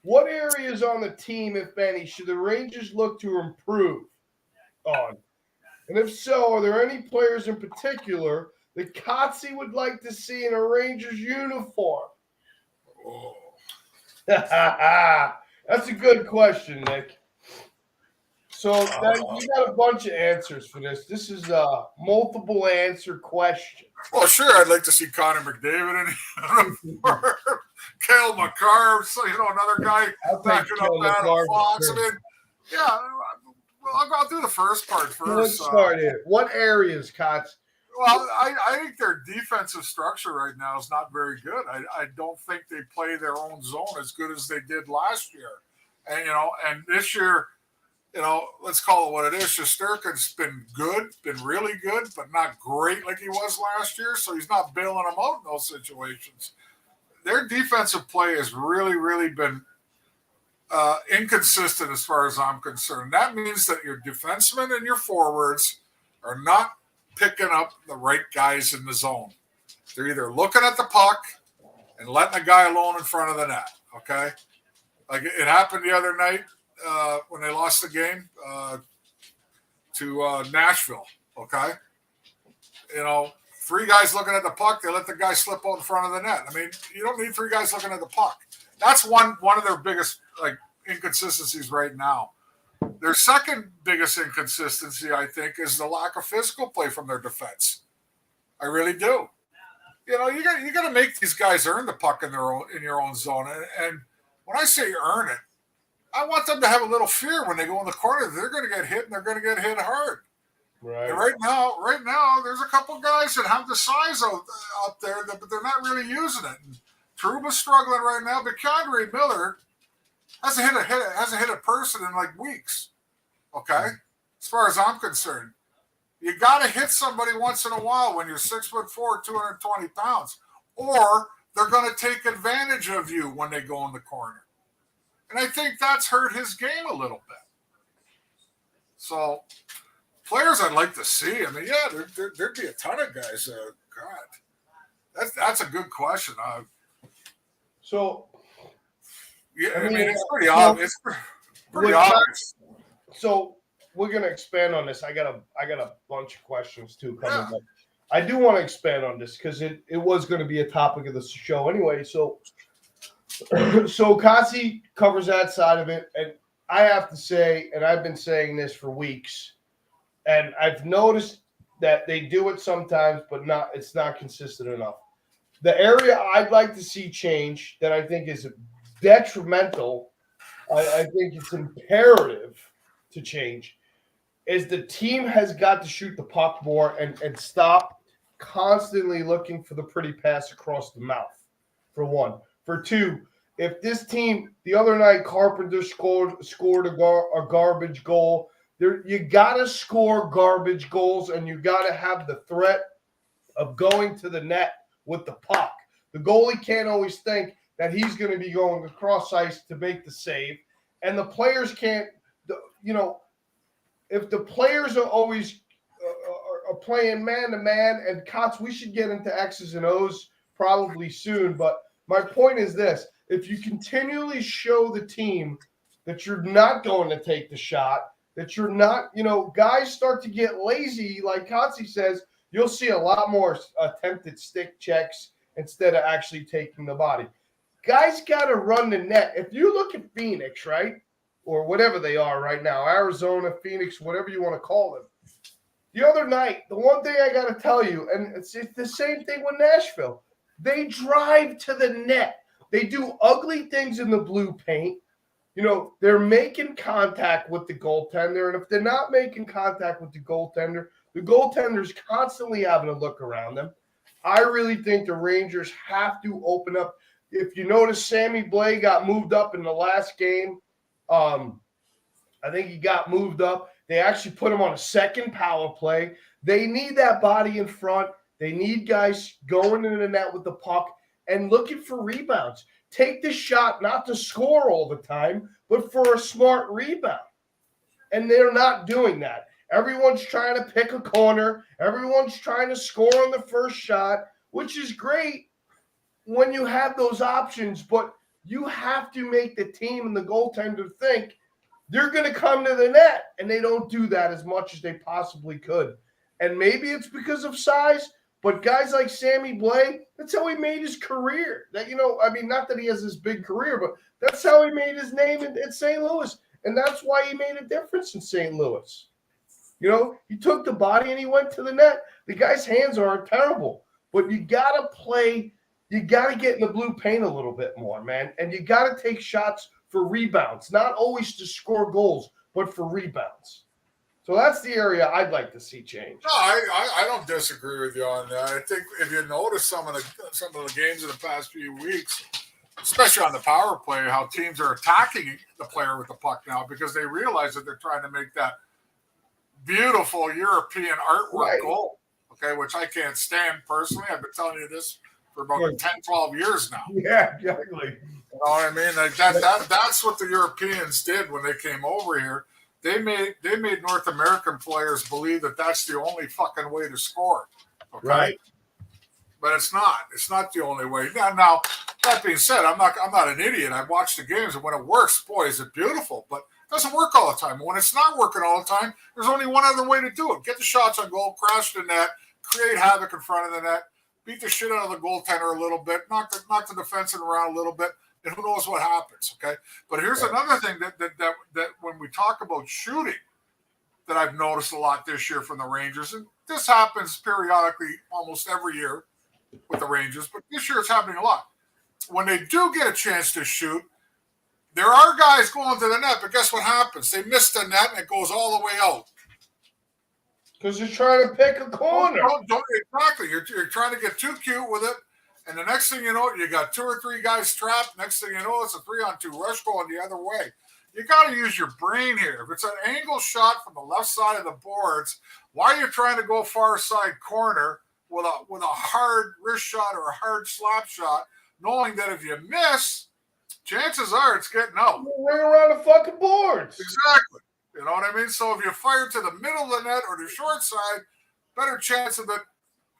What areas on the team, if any, should the Rangers look to improve on? And if so, are there any players in particular that Kotze would like to see in a Rangers uniform? Oh. That's a good question, Nick. So you got a bunch of answers for this. This is a multiple answer question. Well, sure, I'd like to see Connor McDavid in Cale Makar, another guy backing up Adam Fox. I mean, yeah, well, I'll do the first part first. Let's start here. What areas, Kotz? Well, I think their defensive structure right now is not very good. I don't think they play their own zone as good as they did last year. And, and this year, let's call it what it is. Shesterkin's been good, been really good, but not great like he was last year. So he's not bailing them out in those situations. Their defensive play has really, really been inconsistent as far as I'm concerned. That means that your defensemen and your forwards are not picking up the right guys in the zone. They're either looking at the puck and letting a guy alone in front of the net, okay? Like it happened the other night. When they lost the game to Nashville, okay? 3 guys looking at the puck, they let the guy slip out in front of the net. I mean, you don't need 3 guys looking at the puck. That's one of their biggest inconsistencies right now. Their second biggest inconsistency, I think, is the lack of physical play from their defense. I really do. You got to make these guys earn the puck in your own zone. And when I say earn it, I want them to have a little fear when they go in the corner. They're going to get hit, and they're going to get hit hard. Right. And right now, there's a couple guys that have the size out there, but they're not really using it. And Trouba's struggling right now, but Keandre Miller hasn't hit a person in like weeks. Okay, as far as I'm concerned, you got to hit somebody once in a while when you're 6'4", 220 pounds, or they're going to take advantage of you when they go in the corner. And I think that's hurt his game a little bit. So, players I'd like to see. I mean, yeah, there'd be a ton of guys. God, that's a good question. So, yeah, I mean, it's pretty obvious. It's pretty obvious. So we're gonna expand on this. I got a bunch of questions too coming up. I do want to expand on this because it was going to be a topic of the show anyway. So Kasi covers that side of it, and I have to say, and I've been saying this for weeks, and I've noticed that they do it sometimes, but it's not consistent enough. The area I'd like to see change that I think is detrimental, I think it's imperative to change, is the team has got to shoot the puck more and stop constantly looking for the pretty pass across the mouth, for one. For two, if this team, the other night, Carpenter scored a garbage goal. You got to score garbage goals, and you got to have the threat of going to the net with the puck. The goalie can't always think that he's going to be going across ice to make the save, and the players can't, if the players are always are playing man-to-man, and Cots, we should get into X's and O's probably soon, but my point is this. If you continually show the team that you're not going to take the shot, that you're not, guys start to get lazy, like Kotze says, you'll see a lot more attempted stick checks instead of actually taking the body. Guys got to run the net. If you look at Phoenix, right, or whatever they are right now, Arizona, Phoenix, whatever you want to call them, the other night, the one thing I got to tell you, and it's the same thing with Nashville, they drive to the net. They do ugly things in the blue paint. They're making contact with the goaltender, and if they're not making contact with the goaltender's constantly having to look around them. I really think the Rangers have to open up. If you notice, Sammy Blais got moved up in the last game. I think he got moved up. They actually put him on a second power play. They need that body in front. They need guys going into the net with the puck and looking for rebounds. Take the shot not to score all the time, but for a smart rebound. And they're not doing that. Everyone's trying to pick a corner. Everyone's trying to score on the first shot, which is great when you have those options, but you have to make the team and the goaltender think they're going to come to the net, and they don't do that as much as they possibly could. And maybe it's because of size, but guys like Sammy Blais, that's how he made his career. Not that he has this big career, but that's how he made his name in St. Louis. And that's why he made a difference in St. Louis. He took the body and he went to the net. The guy's hands are terrible, but you got to play. You got to get in the blue paint a little bit more, man. And you got to take shots for rebounds, not always to score goals, but for rebounds. So that's the area I'd like to see change. No, I don't disagree with you on that. I think if you notice some of the games in the past few weeks, especially on the power play, how teams are attacking the player with the puck now because they realize that they're trying to make that beautiful European artwork goal, okay, which I can't stand personally. I've been telling you this for about 10, 12 years now. Yeah, exactly. You know what I mean? That's what the Europeans did when they came over here. They made North American players believe that that's the only fucking way to score. Okay? Right. But it's not. It's not the only way. Now, that being said, I'm not an idiot. I watch the games, and when it works, boy, is it beautiful. But it doesn't work all the time. When it's not working all the time, there's only one other way to do it. Get the shots on goal, crash the net, create havoc in front of the net, beat the shit out of the goaltender a little bit, knock the defenseman around a little bit. and who knows what happens. Okay, but here's another thing that when we talk about shooting, that I've noticed a lot this year from the Rangers, and this happens periodically almost every year with the Rangers, but this year it's happening a lot. When they do get a chance to shoot, there are guys going to the net, but guess what happens? They miss the net and it goes all the way out. Because you're trying to pick a corner. Exactly. You're trying to get too cute with it. And the next thing you know, you got 2 or 3 guys trapped. Next thing you know, it's a 3-on-2 rush going the other way. You got to use your brain here. If it's an angle shot from the left side of the boards, why are you trying to go far side corner with a hard wrist shot or a hard slap shot, knowing that if you miss, chances are it's getting out. Ring around the fucking boards. Exactly. You know what I mean? So if you fire to the middle of the net or the short side, better chance of it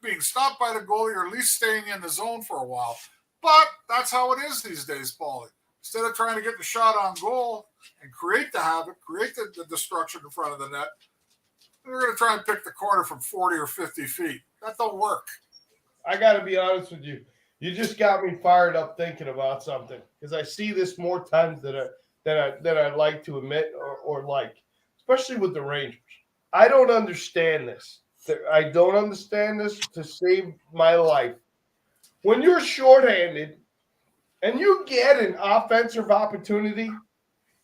being stopped by the goalie or at least staying in the zone for a while. But that's how it is these days, Paulie. Instead of trying to get the shot on goal and create the havoc, create the destruction in front of the net, we're going to try and pick the corner from 40 or 50 feet. That don't work. I got to be honest with you. You just got me fired up thinking about something because I see this more times than I'd like to admit or like, especially with the Rangers. I don't understand this. I don't understand this to save my life. When you're shorthanded and you get an offensive opportunity,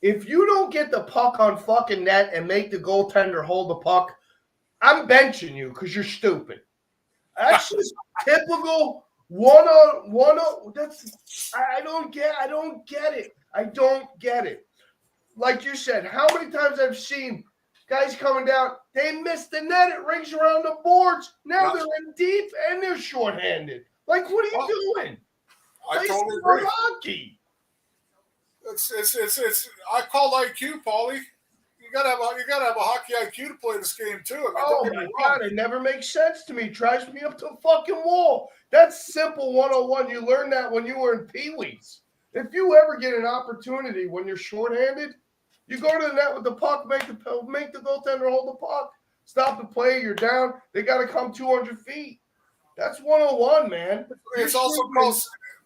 if you don't get the puck on fucking net and make the goaltender hold the puck, I'm benching you because you're stupid. That's just typical one. That's I don't get it. I don't get it. Like you said, how many times I've seen guys coming down, they miss the net, it rings around the boards. Now they're in deep and they're shorthanded. Like, what are you doing? I totally agree. Hockey. It's I call IQ, Paulie. You gotta have a hockey IQ to play this game too. I mean, oh my God, it never makes sense to me. It drives me up to the fucking wall. That's simple 101. You learned that when you were in Pee-wees. If you ever get an opportunity when you're shorthanded, you go to the net with the puck, make the goaltender hold the puck, stop the play, you're down. They got to come 200 feet. That's 101, man. It's also called,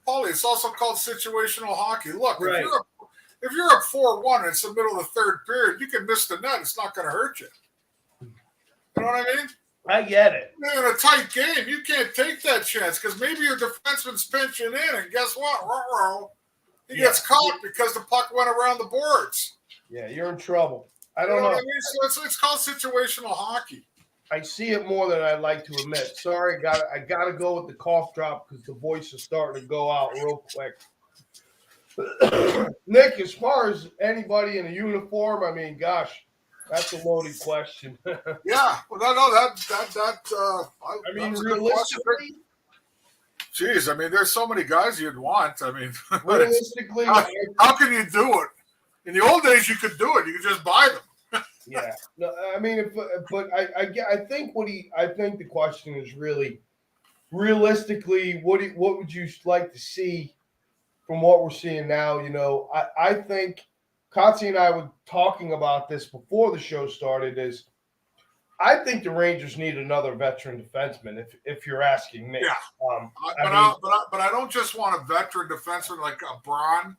Paulie, it's also called situational hockey. Look, right. If you're up 4-1 and it's the middle of the third period, you can miss the net. It's not going to hurt you. You know what I mean? I get it. In a tight game, you can't take that chance because maybe your defenseman's pinching in, and guess what? He gets caught because the puck went around the boards. Yeah, you're in trouble. I don't know. What I mean? So it's called situational hockey. I see it more than I'd like to admit. Sorry, I got to go with the cough drop because the voice is starting to go out real quick. Nick, as far as anybody in a uniform, I mean, gosh, that's a loaded question. Yeah, well, I mean, realistically, geez, I mean, there's so many guys you'd want. I mean, realistically, how can you do it? In the old days, you could do it. You could just buy them. Yeah, no, I mean, but I think the question is really, realistically, what would you like to see from what we're seeing now? You know, I think Kotze and I were talking about this before the show started. Is I think the Rangers need another veteran defenseman. If you're asking me, yeah. But I don't just want a veteran defenseman like a Braun,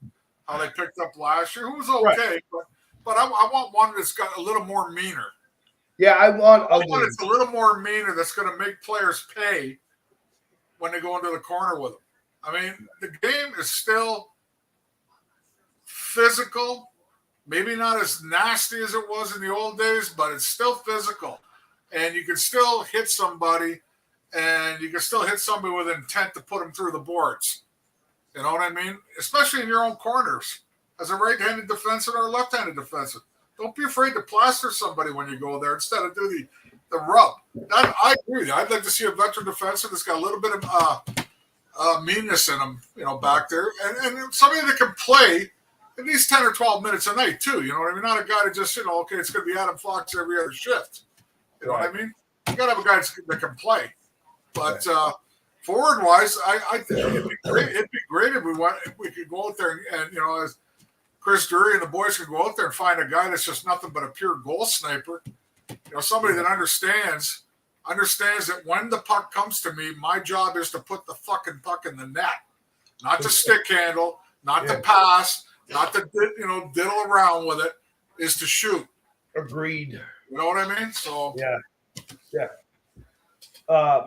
how they picked up last year, who was okay, right. But I want one that's got a little more meaner. Yeah, I want one that's a little more meaner that's going to make players pay when they go into the corner with them. I mean, the game is still physical, maybe not as nasty as it was in the old days, but it's still physical. And you can still hit somebody, and you can still hit somebody with intent to put them through the boards. You know what I mean? Especially in your own corners. As a right-handed defenseman or a left-handed defenseman, don't be afraid to plaster somebody when you go there instead of do the rub. I agree. I'd like to see a veteran defenseman that's got a little bit of meanness in him, you know, back there, and somebody that can play at least 10 or 12 minutes a night too. You know what I mean? Not a guy that just, you know, okay, it's going to be Adam Fox every other shift. You know what I mean? You got to have a guy that can play. But forward-wise, I think it'd be great if we could go out there and you know, as Chris Drury and the boys could go out there and find a guy that's just nothing but a pure goal sniper. You know, somebody that understands that when the puck comes to me, my job is to put the fucking puck in the net, not to stick handle, not to pass, not to diddle around with it, is to shoot. Agreed. You know what I mean? So yeah.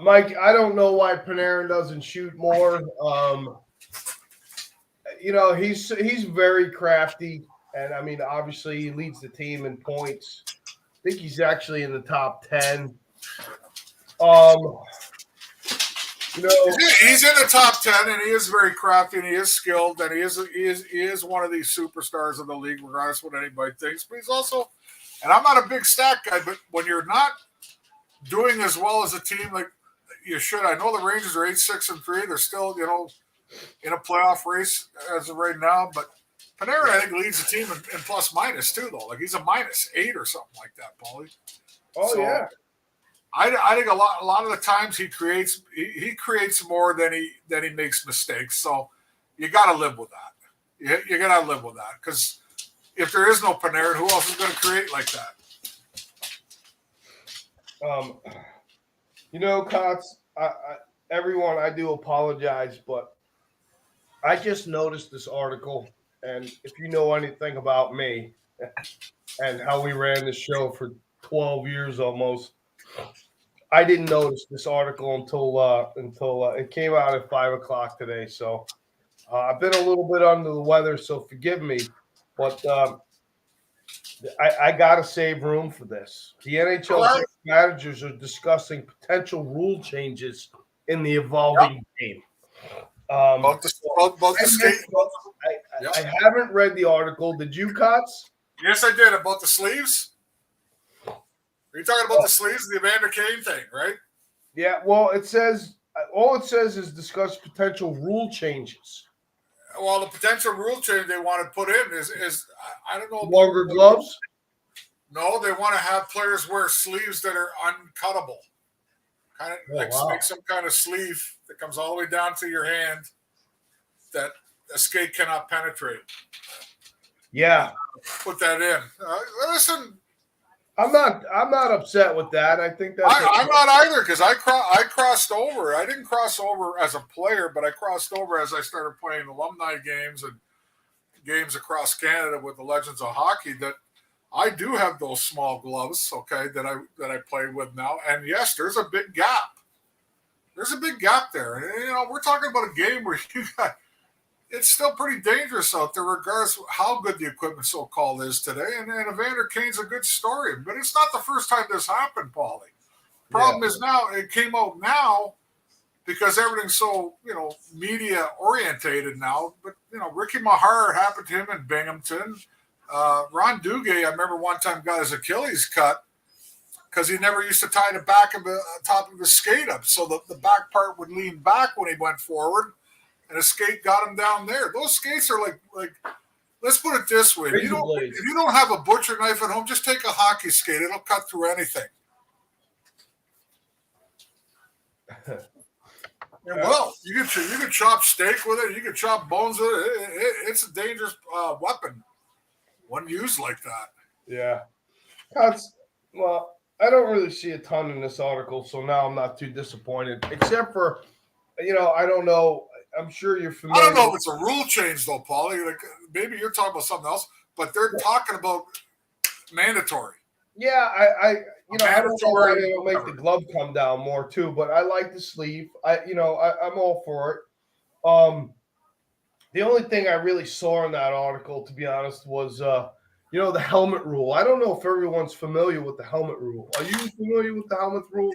Mike, I don't know why Panarin doesn't shoot more. He's very crafty, and I mean, obviously, he leads the team in points. I think he's actually in the top 10. He's in the top 10, and he is very crafty, and he is skilled, and he is one of these superstars of the league, regardless of what anybody thinks. But he's also, and I'm not a big stat guy, but when you're not doing as well as a team like you should, I know the Rangers are 8-6-3. They're still, in a playoff race as of right now. But Panarin, I think, leads the team in plus minus too, though. Like he's a -8 or something like that, Paulie. Yeah. I think a lot of the times he creates more than he makes mistakes. So you got to live with that. You got to live with that, because if there is no Panarin, who else is going to create like that? Cots, everyone, I do apologize, but I just noticed this article, and if you know anything about me and how we ran the show for 12 years almost, I didn't notice this article until it came out at 5:00 today. So I've been a little bit under the weather, so forgive me, but I got to save room for this. The NHL managers are discussing potential rule changes in the evolving game. About the skate. I haven't read the article. Did you, Cots? Yes, I did. About the sleeves? Are you talking about the sleeves, the Evander Kane thing, right? Yeah, well, all it says is discuss potential rule changes. Well, the potential rule change they want to put in is I don't know. Longer gloves? No, they want to have players wear sleeves that are uncuttable. Kind of make some kind of sleeve that comes all the way down to your hand that a skate cannot penetrate. Yeah. Put that in. Listen, I'm not upset with that. I think that's. I'm not either, because I crossed over. I didn't cross over as a player, but I crossed over as I started playing alumni games and games across Canada with the Legends of Hockey. That I do have those small gloves, okay, that I play with now. And yes, there's a big gap. There's a big gap there. And, we're talking about a game where it's still pretty dangerous out there, regardless of how good the equipment so-called is today. And Evander Kane's a good story, but it's not the first time this happened, Paulie. Problem is now, it came out now because everything's so, media orientated now. But, Ricky Maher happened to him in Binghamton. Ron Duguay, I remember one time got his Achilles cut because he never used to tie the back of the top of his skate up. So the back part would lean back when he went forward. And a skate got him down there. Those skates are like. Let's put it this way: if you don't have a butcher knife at home, just take a hockey skate. It'll cut through anything. Well, you can chop steak with it. You can chop bones with it. It's a dangerous weapon when used like that. Yeah. Well, I don't really see a ton in this article, so now I'm not too disappointed. Except for, I don't know. I'm sure you're familiar. I don't know if it's a rule change, though, Paulie. Like, maybe you're talking about something else, but they're talking about mandatory. Yeah, I don't know why they don't make the glove come down more too, but I like the sleeve. I'm all for it. The only thing I really saw in that article, to be honest, was the helmet rule. I don't know if everyone's familiar with the helmet rule. Are you familiar with the helmet rule?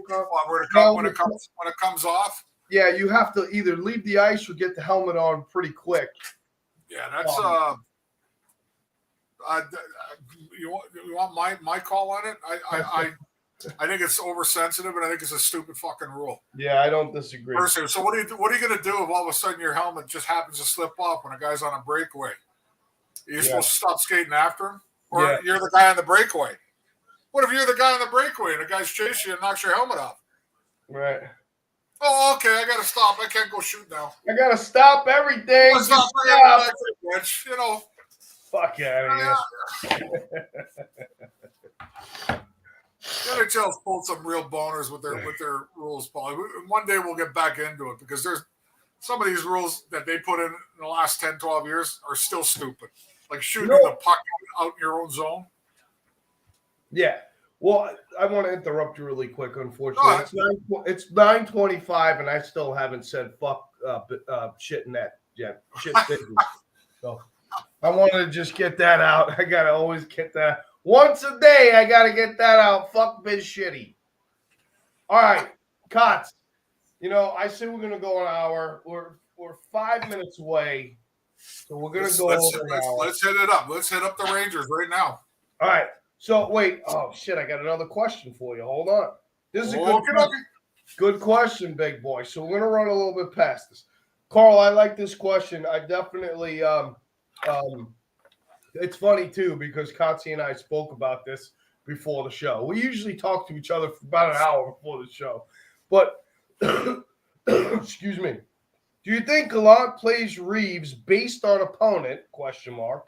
When it comes off. Yeah, you have to either leave the ice or get the helmet on pretty quick. Yeah, that's you want my call on it? I think it's oversensitive, and I think it's a stupid fucking rule. Yeah, I don't disagree. Personally, so what are you going to do if all of a sudden your helmet just happens to slip off when a guy's on a breakaway? Are you supposed to stop skating after him, or you're the guy on the breakaway? What if you're the guy on the breakaway and the guy's chasing you and knocks your helmet off? Right. Oh, okay. I got to stop. I can't go shoot now. I got to stop everything. Stop. Fuck out of here. The NHL's pulled some real boners with their rules, Paul. One day we'll get back into it because some of these rules that they put in the last 10, 12 years are still stupid. Like shooting You know, the puck out in your own zone. yeah. Well, I want to interrupt you really quick. Unfortunately, No, it's 9:25, and I still haven't said fuck shit in that yet. Shit business. So I wanted to just get that out. I gotta always get that once a day. I gotta get that out. Fuck biz shitty. All right, Cots. I say we're gonna go an hour. We're 5 minutes away, so we're gonna go over an hour. Let's hit it up. Let's hit up the Rangers right now. All right. So wait. Oh shit! I got another question for you. Hold on. This is a good question, big boy. So we're gonna run a little bit past this. Carl, I like this question. I definitely it's funny too because Kotze and I spoke about this before the show. We usually talk to each other for about an hour before the show, but excuse me. Do you think Gallant plays Reeves based on opponent? Question mark.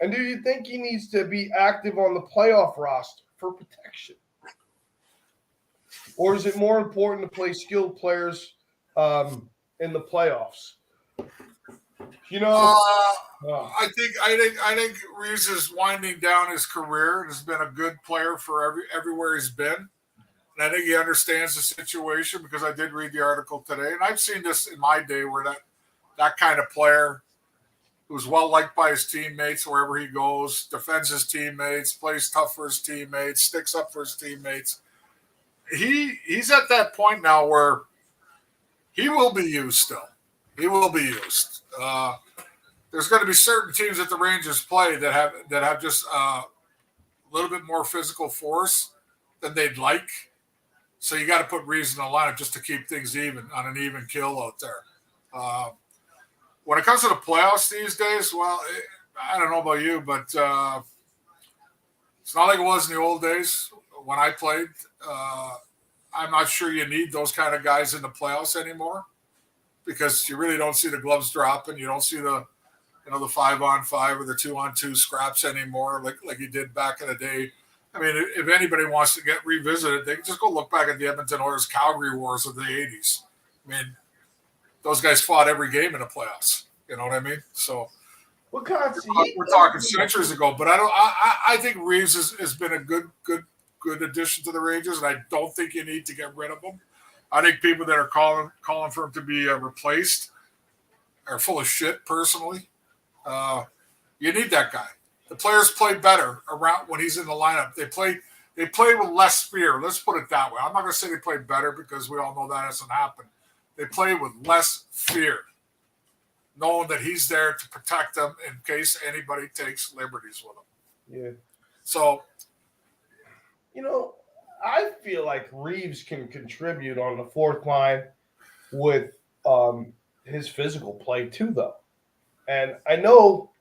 And do you think he needs to be active on the playoff roster for protection? Or is it more important to play skilled players in the playoffs? I think Reeves is winding down his career. Has been a good player for everywhere he's been, and I think he understands the situation because I did read the article today, and I've seen this in my day where that kind of player who's well liked by his teammates wherever he goes, defends his teammates, plays tough for his teammates, sticks up for his teammates. He's at that point now where he will be used still. He will be used. There's going to be certain teams that the Rangers play that have just a little bit more physical force than they'd like. So you got to put Reeves in the lineup just to keep things even on an even kill out there. When it comes to the playoffs these days, well, I don't know about you, but it's not like it was in the old days when I played. I'm not sure you need those kind of guys in the playoffs anymore because you really don't see the gloves dropping. You don't see the 5-on-5 or the 2-on-2 scraps anymore like you did back in the day. I mean, if anybody wants to get revisited, they can just go look back at the Edmonton Oilers Calgary Wars of the 80s. I mean, those guys fought every game in the playoffs. You know what I mean? So we're talking centuries ago, but I think Reeves has been a good addition to the Rangers, and I don't think you need to get rid of him. I think people that are calling for him to be replaced are full of shit. Personally, you need that guy. The players play better around when he's in the lineup. They play with less fear. Let's put it that way. I'm not going to say they play better because we all know that hasn't happened. They play with less fear, knowing that he's there to protect them in case anybody takes liberties with them. Yeah. So, I feel like Reeves can contribute on the fourth line with his physical play too, though. And I know,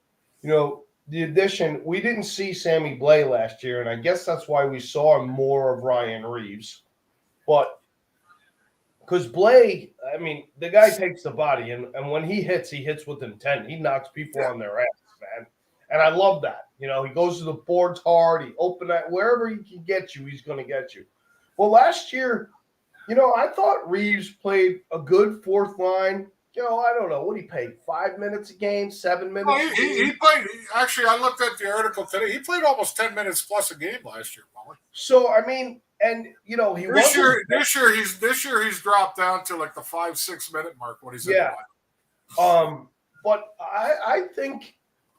the addition, we didn't see Sammy Blais last year, and I guess that's why we saw more of Ryan Reeves. But because Blais, I mean, the guy takes the body, and when he hits with intent. He knocks people on their ass, man. And I love that. He goes to the boards hard. He open that wherever he can get you, he's going to get you. Well, last year, I thought Reeves played a good fourth line. I don't know. What did he play? 5 minutes a game, 7 minutes? No, he played. Actually, I looked at the article today. He played almost 10 minutes plus a game last year, Molly. So, I mean, and, he this year he's dropped down to like the 5-6 minute mark when he's in the line. But I think,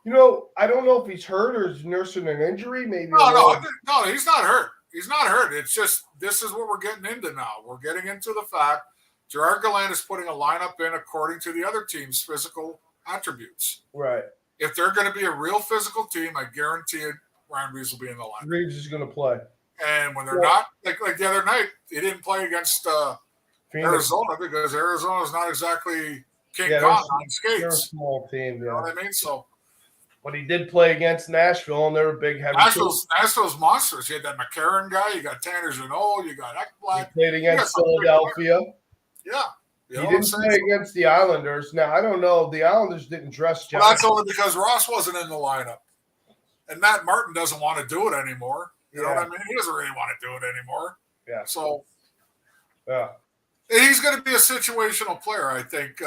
I don't know if he's hurt or is nursing an injury. Maybe no, he's not hurt. He's not hurt. It's just this is what we're getting into now. We're getting into the fact Gerard Gallant is putting a lineup in according to the other team's physical attributes. Right. If they're going to be a real physical team, I guarantee it, Ryan Reeves will be in the lineup. Reeves is going to play. And when they're not, like the other night, he didn't play against Arizona because Arizona is not exactly King Kong on skates. They're a small team. You know what I mean? So. But he did play against Nashville, and they're a big heavy. Nashville's monsters. You had that McCarron guy. You got Tanner Janot. You got Ekblad. He played against Philadelphia. Yeah. He didn't play against the Islanders. Now, I don't know. The Islanders didn't dress John. Well, that's only because Ross wasn't in the lineup. And Matt Martin doesn't want to do it anymore. You know what I mean? He doesn't really want to do it anymore. Yeah. So. Yeah. He's going to be a situational player, I think,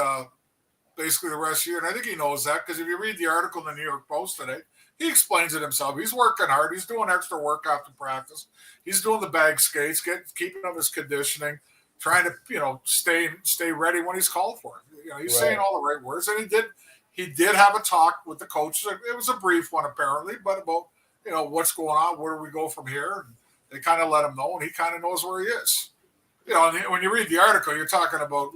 basically the rest of the year. And I think he knows that because if you read the article in the New York Post today, he explains it himself. He's working hard. He's doing extra work after practice. He's doing the bag skates, keeping up his conditioning, trying to stay ready when he's called for. He's saying all the right words, and he did have a talk with the coach. It was a brief one apparently, but about what's going on, where do we go from here? And they kind of let him know, and he kind of knows where he is. And when you read the article, you're talking about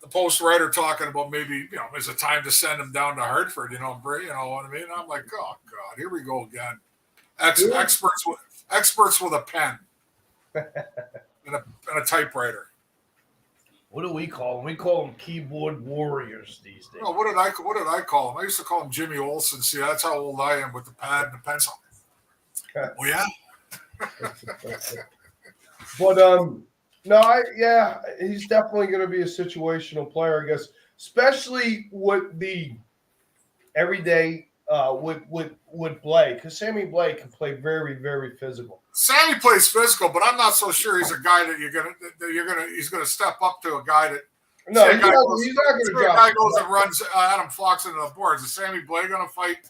the Post writer talking about maybe is it time to send him down to Hartford? You know what I mean? I'm like, oh God, here we go again. Experts with a pen and a typewriter. What do we call them? We call them keyboard warriors these days. Oh, what did I call him? I used to call him Jimmy Olsen. See, that's how old I am with the pad and the pencil. Oh yeah. But no, he's definitely going to be a situational player, I guess, especially with the everyday with Blake, because Sammy Blake can play very, very physical. Sammy plays physical, but I'm not so sure he's a guy that he's gonna step up to a guy that. No, he's not going to drop. Guy goes and runs Adam Fox into the boards. Is Sammy Blake going to fight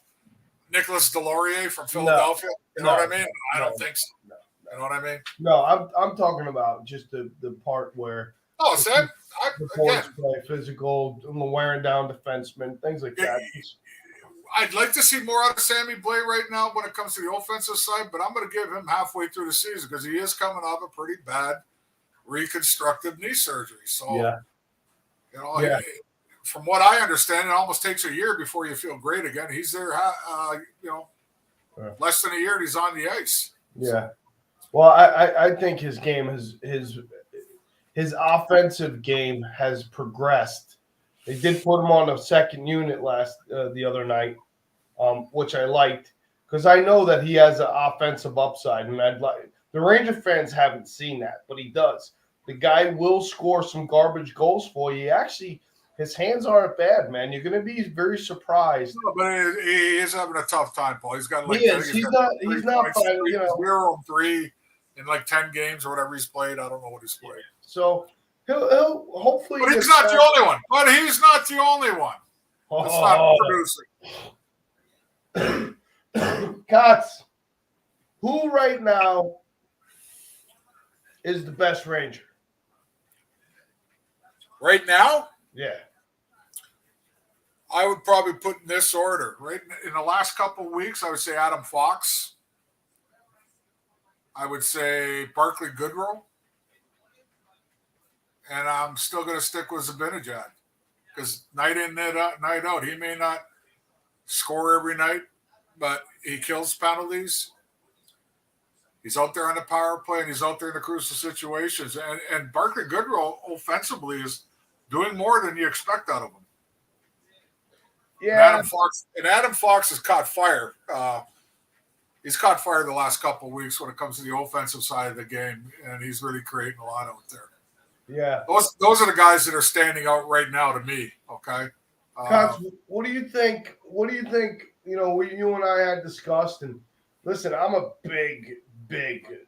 Nicholas Delorier from Philadelphia? You know what I mean? I don't think so. You know what I mean? No, I'm talking about just the part where Sam, play physical, wearing down defensemen, things like that. I'd like to see more out of Sammy Blais right now when it comes to the offensive side, but I'm going to give him halfway through the season because he is coming off a pretty bad reconstructive knee surgery. So, from what I understand, it almost takes a year before you feel great again. He's there, less than a year and he's on the ice. Yeah. Well, I think his game his offensive game has progressed. They did put him on a second unit the other night, which I liked because I know that he has an offensive upside, and the Ranger fans haven't seen that, but he does. The guy will score some garbage goals for you. Actually, his hands aren't bad, man. You're going to be very surprised. No, but he is having a tough time, Paul. He's got he's not fine, 0-3 in 10 games or whatever he's played. I don't know what he's played. So he'll hopefully. But he's not the only one. But he's not the only one. That's not producing. Cots, who right now is the best Ranger? Right now? Yeah. I would probably put in this order. Right in the last couple of weeks, I would say Adam Fox. I would say Barclay Goodrow. And I'm still going to stick with Zibanejad because night in, night out, he may not score every night, but he kills penalties. He's out there on the power play, and he's out there in the crucial situations. And Barclay Goodrow offensively is doing more than you expect out of him. Yeah. And Adam Fox has caught fire. He's caught fire the last couple of weeks when it comes to the offensive side of the game, and he's really creating a lot out there. Yeah. Those are the guys that are standing out right now to me, okay? Cox, what do you think? You and I had discussed, and listen, I'm a big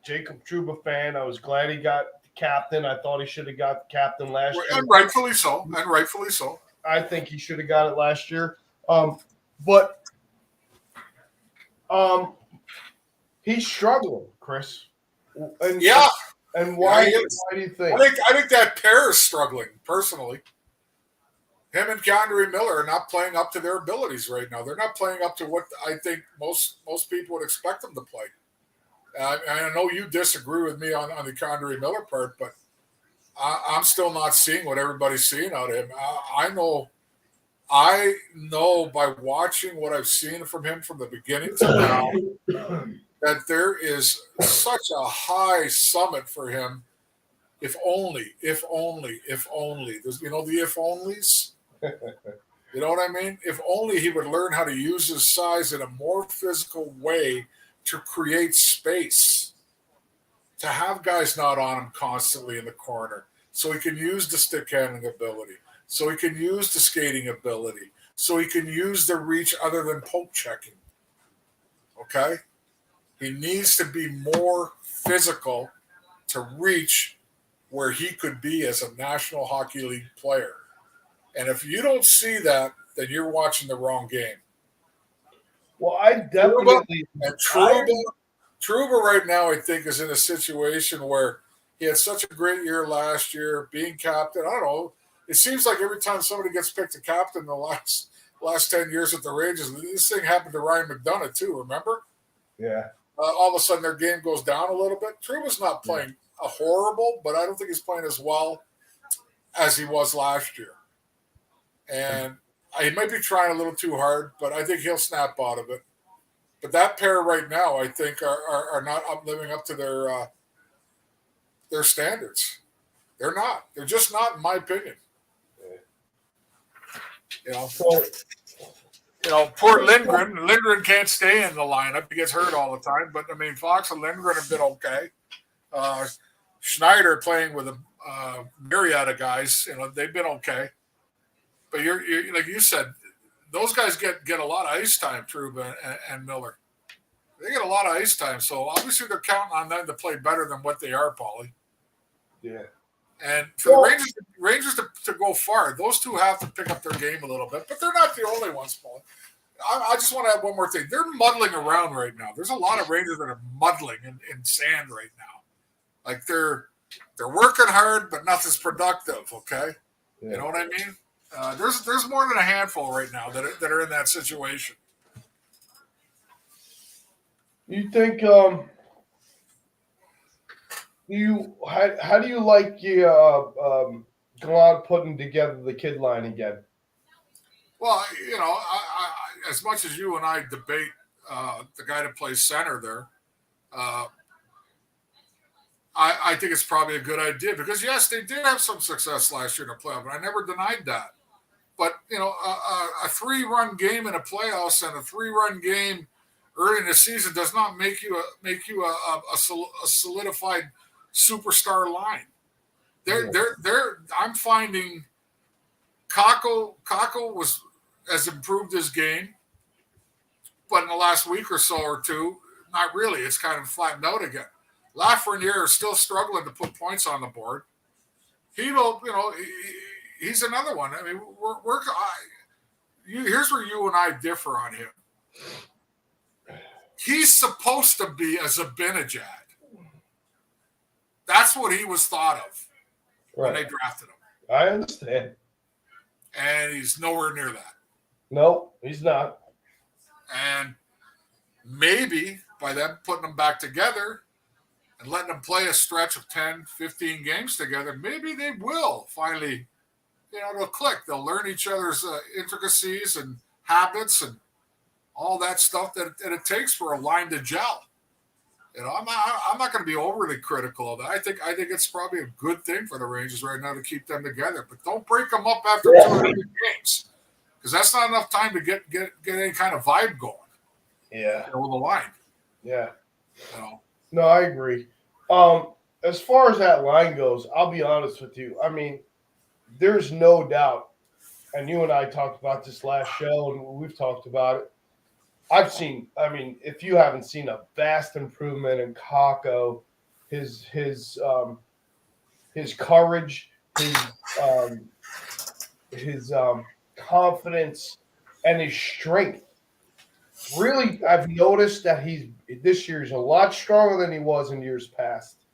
Jacob Trouba fan. I was glad he got the captain. I thought he should have got the captain last year. And rightfully so. I think he should have got it last year. But he's struggling, Chris. And yeah. And why do you think? I think that pair is struggling, personally. Him and Keandre Miller are not playing up to their abilities right now. They're not playing up to what I think most people would expect them to play. I know you disagree with me on the Keandre Miller part, but I'm still not seeing what everybody's seeing out of him. I know by watching what I've seen from him from the beginning to now that there is such a high summit for him. If only. There's, the if onlys? You know what I mean? If only he would learn how to use his size in a more physical way to create space, to have guys not on him constantly in the corner, so he can use the stick handling ability, so he can use the skating ability, so he can use the reach other than poke checking. Okay? He needs to be more physical to reach where he could be as a National Hockey League player. And if you don't see that, then you're watching the wrong game. Well, I definitely Trouba right now, I think, is in a situation where he had such a great year last year, being captain. I don't know. It seems like every time somebody gets picked a captain in the last 10 years at the Rangers, this thing happened to Ryan McDonough too, remember? Yeah. All of a sudden their game goes down a little bit. Trouba's not playing a horrible, but I don't think he's playing as well as he was last year. And he might be trying a little too hard, but I think he'll snap out of it. But that pair right now, I think, are not living up to their standards. They're not. They're just not, in my opinion. You know, poor Lindgren. Lindgren can't stay in the lineup. He gets hurt all the time. But, I mean, Fox and Lindgren have been okay. Schneider playing with a myriad of guys, you know, they've been okay. But you're like you said, those guys get a lot of ice time, Trouba and Miller. They get a lot of ice time. So, obviously, they're counting on them to play better than what they are, Paulie. Yeah. And for the Rangers to go far, those two have to pick up their game a little bit. But they're not the only ones, Paulie. I just want to add one more thing. They're muddling around right now. There's a lot of Rangers that are muddling in sand right now. Like they're working hard, but nothing's productive. Okay, yeah. You know what I mean? There's more than a handful right now that are in that situation. You think how do you like Gallant putting together the kid line again? Well, you know, I as much as you and I debate the guy that plays center there, I think it's probably a good idea because, yes, they did have some success last year in the playoff, and I never denied that. But, you know, a 3-run game in the playoffs and a 3-run game early in the season does not make you a solidified superstar line. I'm finding Kako has improved his game, but in the last week or so or two, not really. It's kind of flattened out again. Lafreniere is still struggling to put points on the board. He's another one. I mean, here's where you and I differ on him. He's supposed to be a Zibanejad. That's what he was thought of when they drafted him. I understand. And he's nowhere near that. No, he's not. And maybe by them putting them back together and letting them play a stretch of 10, 15 games together, maybe they will finally, they'll click. They'll learn each other's intricacies and habits and all that stuff that it takes for a line to gel. I'm not going to be overly critical of that. I think it's probably a good thing for the Rangers right now to keep them together. But don't break them up after 2 games because that's not enough time to get any kind of vibe going. Yeah, with the line. Yeah. No, I agree. As far as that line goes, I'll be honest with you. I mean, there's no doubt, and you and I talked about this last show, and we've talked about it. If you haven't seen a vast improvement in Kako, his courage, his confidence, and his strength. Really, I've noticed that this year is a lot stronger than he was in years past.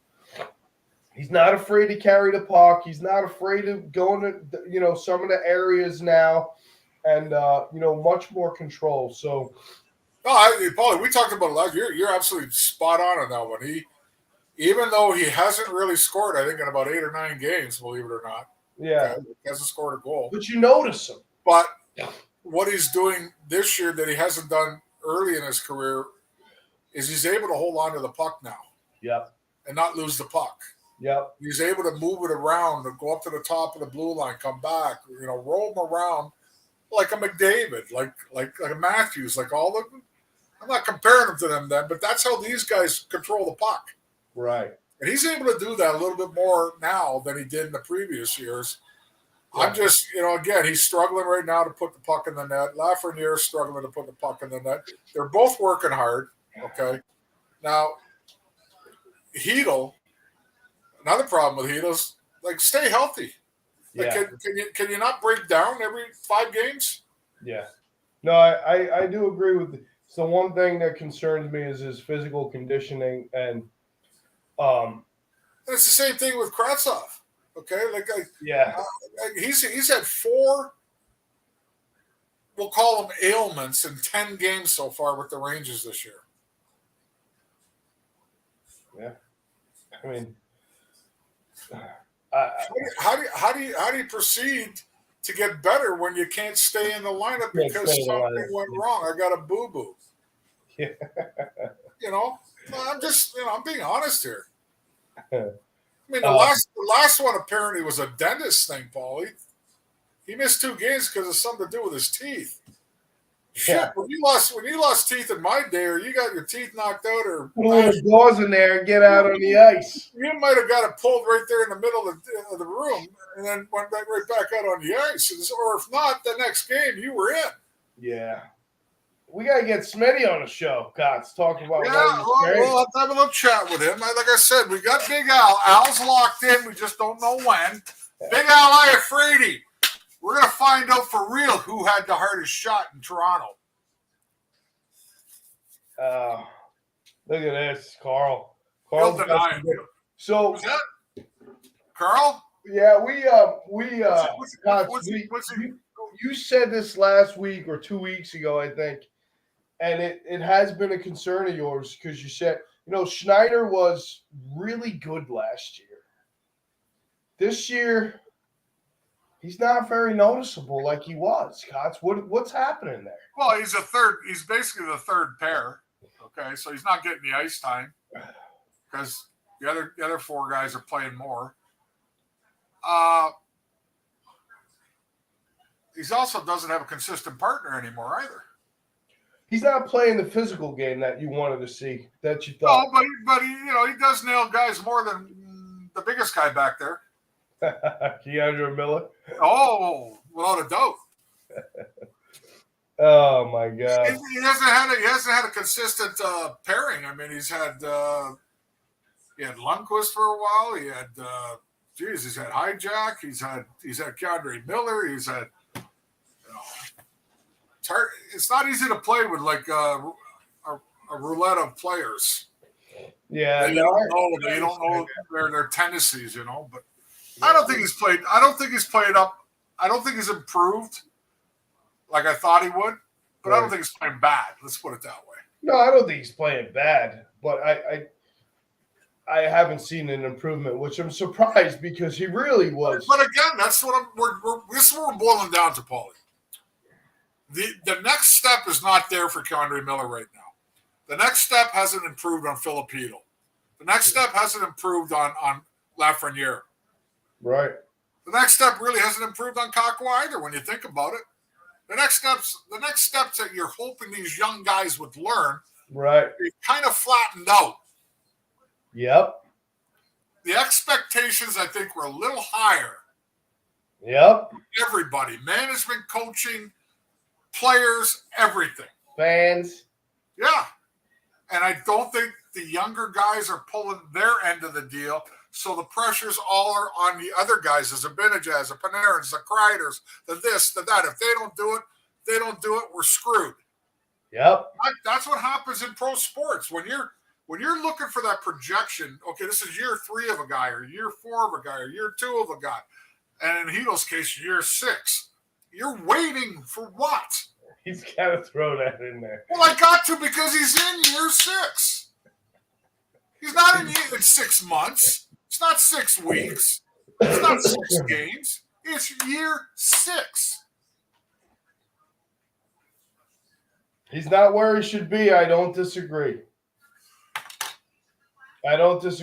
He's not afraid to carry the puck. He's not afraid of going to some of the areas now, and much more control. So. No, Paulie, we talked about it last year. You're absolutely spot on that one. Even though he hasn't really scored, I think, in about 8 or 9 games, believe it or not. Yeah. He hasn't scored a goal. But you notice him. But what he's doing this year that he hasn't done early in his career is he's able to hold on to the puck now. Yep. And not lose the puck. Yep. He's able to move it around and go up to the top of the blue line, come back, roll him around like a McDavid, like a Matthews, like all the. I'm not comparing them to them then, but that's how these guys control the puck. Right. And he's able to do that a little bit more now than he did in the previous years. Yeah. I'm just, again, he's struggling right now to put the puck in the net. Lafreniere is struggling to put the puck in the net. They're both working hard, okay? Now, Hedl Another problem with Hedo's, like, stay healthy. Like, Yeah. can you not break down every 5 games? Yeah. No, I do agree with. So one thing that concerns me is his physical conditioning, and um, And it's the same thing with Kratsov. Okay, yeah, he's had 4, we'll call them ailments, in 10 games so far with the Rangers this year. yeah. I mean, How do you proceed to get better when you can't stay in the lineup because something went wrong? I got a boo boo. Yeah. You know, I'm being honest here. I mean, the last one apparently was a dentist thing, Paulie. He missed 2 games because of something to do with his teeth. Shit, Yeah. when you lost teeth in my day, or you got your teeth knocked out, or Put a little gauze in there and get out on the ice. you might have got it pulled right there in the middle of the room, and then went right back out on the ice. Or if not, the next game you were in. Yeah. We gotta get Smitty on the show, Cots. Talk about we'll have to have a little chat with him. Like I said, we got Big Al. Al's locked in. We just don't know when. Big Al Iafrate. We're gonna find out for real who had the hardest shot in Toronto. Look at this, Carl. He'll deny it. So, was that Carl? Yeah, you said this last week or 2 weeks ago, I think, and it has been a concern of yours because you said, Schneider was really good last year. This year, he's not very noticeable like he was, Cots. What's happening there? Well, he's basically the third pair. Okay, so he's not getting the ice time because the other 4 guys are playing more. He also doesn't have a consistent partner anymore either. He's not playing the physical game that you wanted to see, that you thought. No, but he does nail guys more than the biggest guy back there. Keandre Miller. Oh, without a doubt. Oh my God! He hasn't had a consistent pairing. I mean, he had Lundqvist for a while. He had he's had Hijack. He's had Keandre Miller. He's had it's hard. It's not easy to play with like a roulette of players. Yeah, they don't know their tendencies, But I don't think he's played. I don't think he's played up. I don't think he's improved like I thought he would, but right. I don't think he's playing bad. Let's put it that way. No, I don't think he's playing bad, but I haven't seen an improvement, which I'm surprised because he really was. But again, that's what this is what we're boiling down to, Paulie. The next step is not there for Keandre Miller right now. The next step hasn't improved on Filipino. The next step hasn't improved on Lafreniere. Right. The next step really hasn't improved on Kakwa either when you think about it. The next steps that you're hoping these young guys would learn, right? They kind of flattened out. Yep. The expectations, I think, were a little higher. Yep. Everybody, management, coaching, players, everything. Fans. Yeah. And I don't think the younger guys are pulling their end of the deal. So the pressures all are on the other guys, the Zibanejad, the Panarin's, the Kreiders, the this, the that. If they don't do it, we're screwed. Yep. That's what happens in pro sports. When you're looking for that projection, okay, this is year 3 of a guy, or year 4 of a guy, or year 2 of a guy. And in Hito's case, year 6. You're waiting for what? He's got to throw that in there. Well, I got to because he's in year 6. He's not in 6 months. It's not 6 weeks. It's not 6 games. It's year 6. He's not where he should be. I don't disagree. I'm not just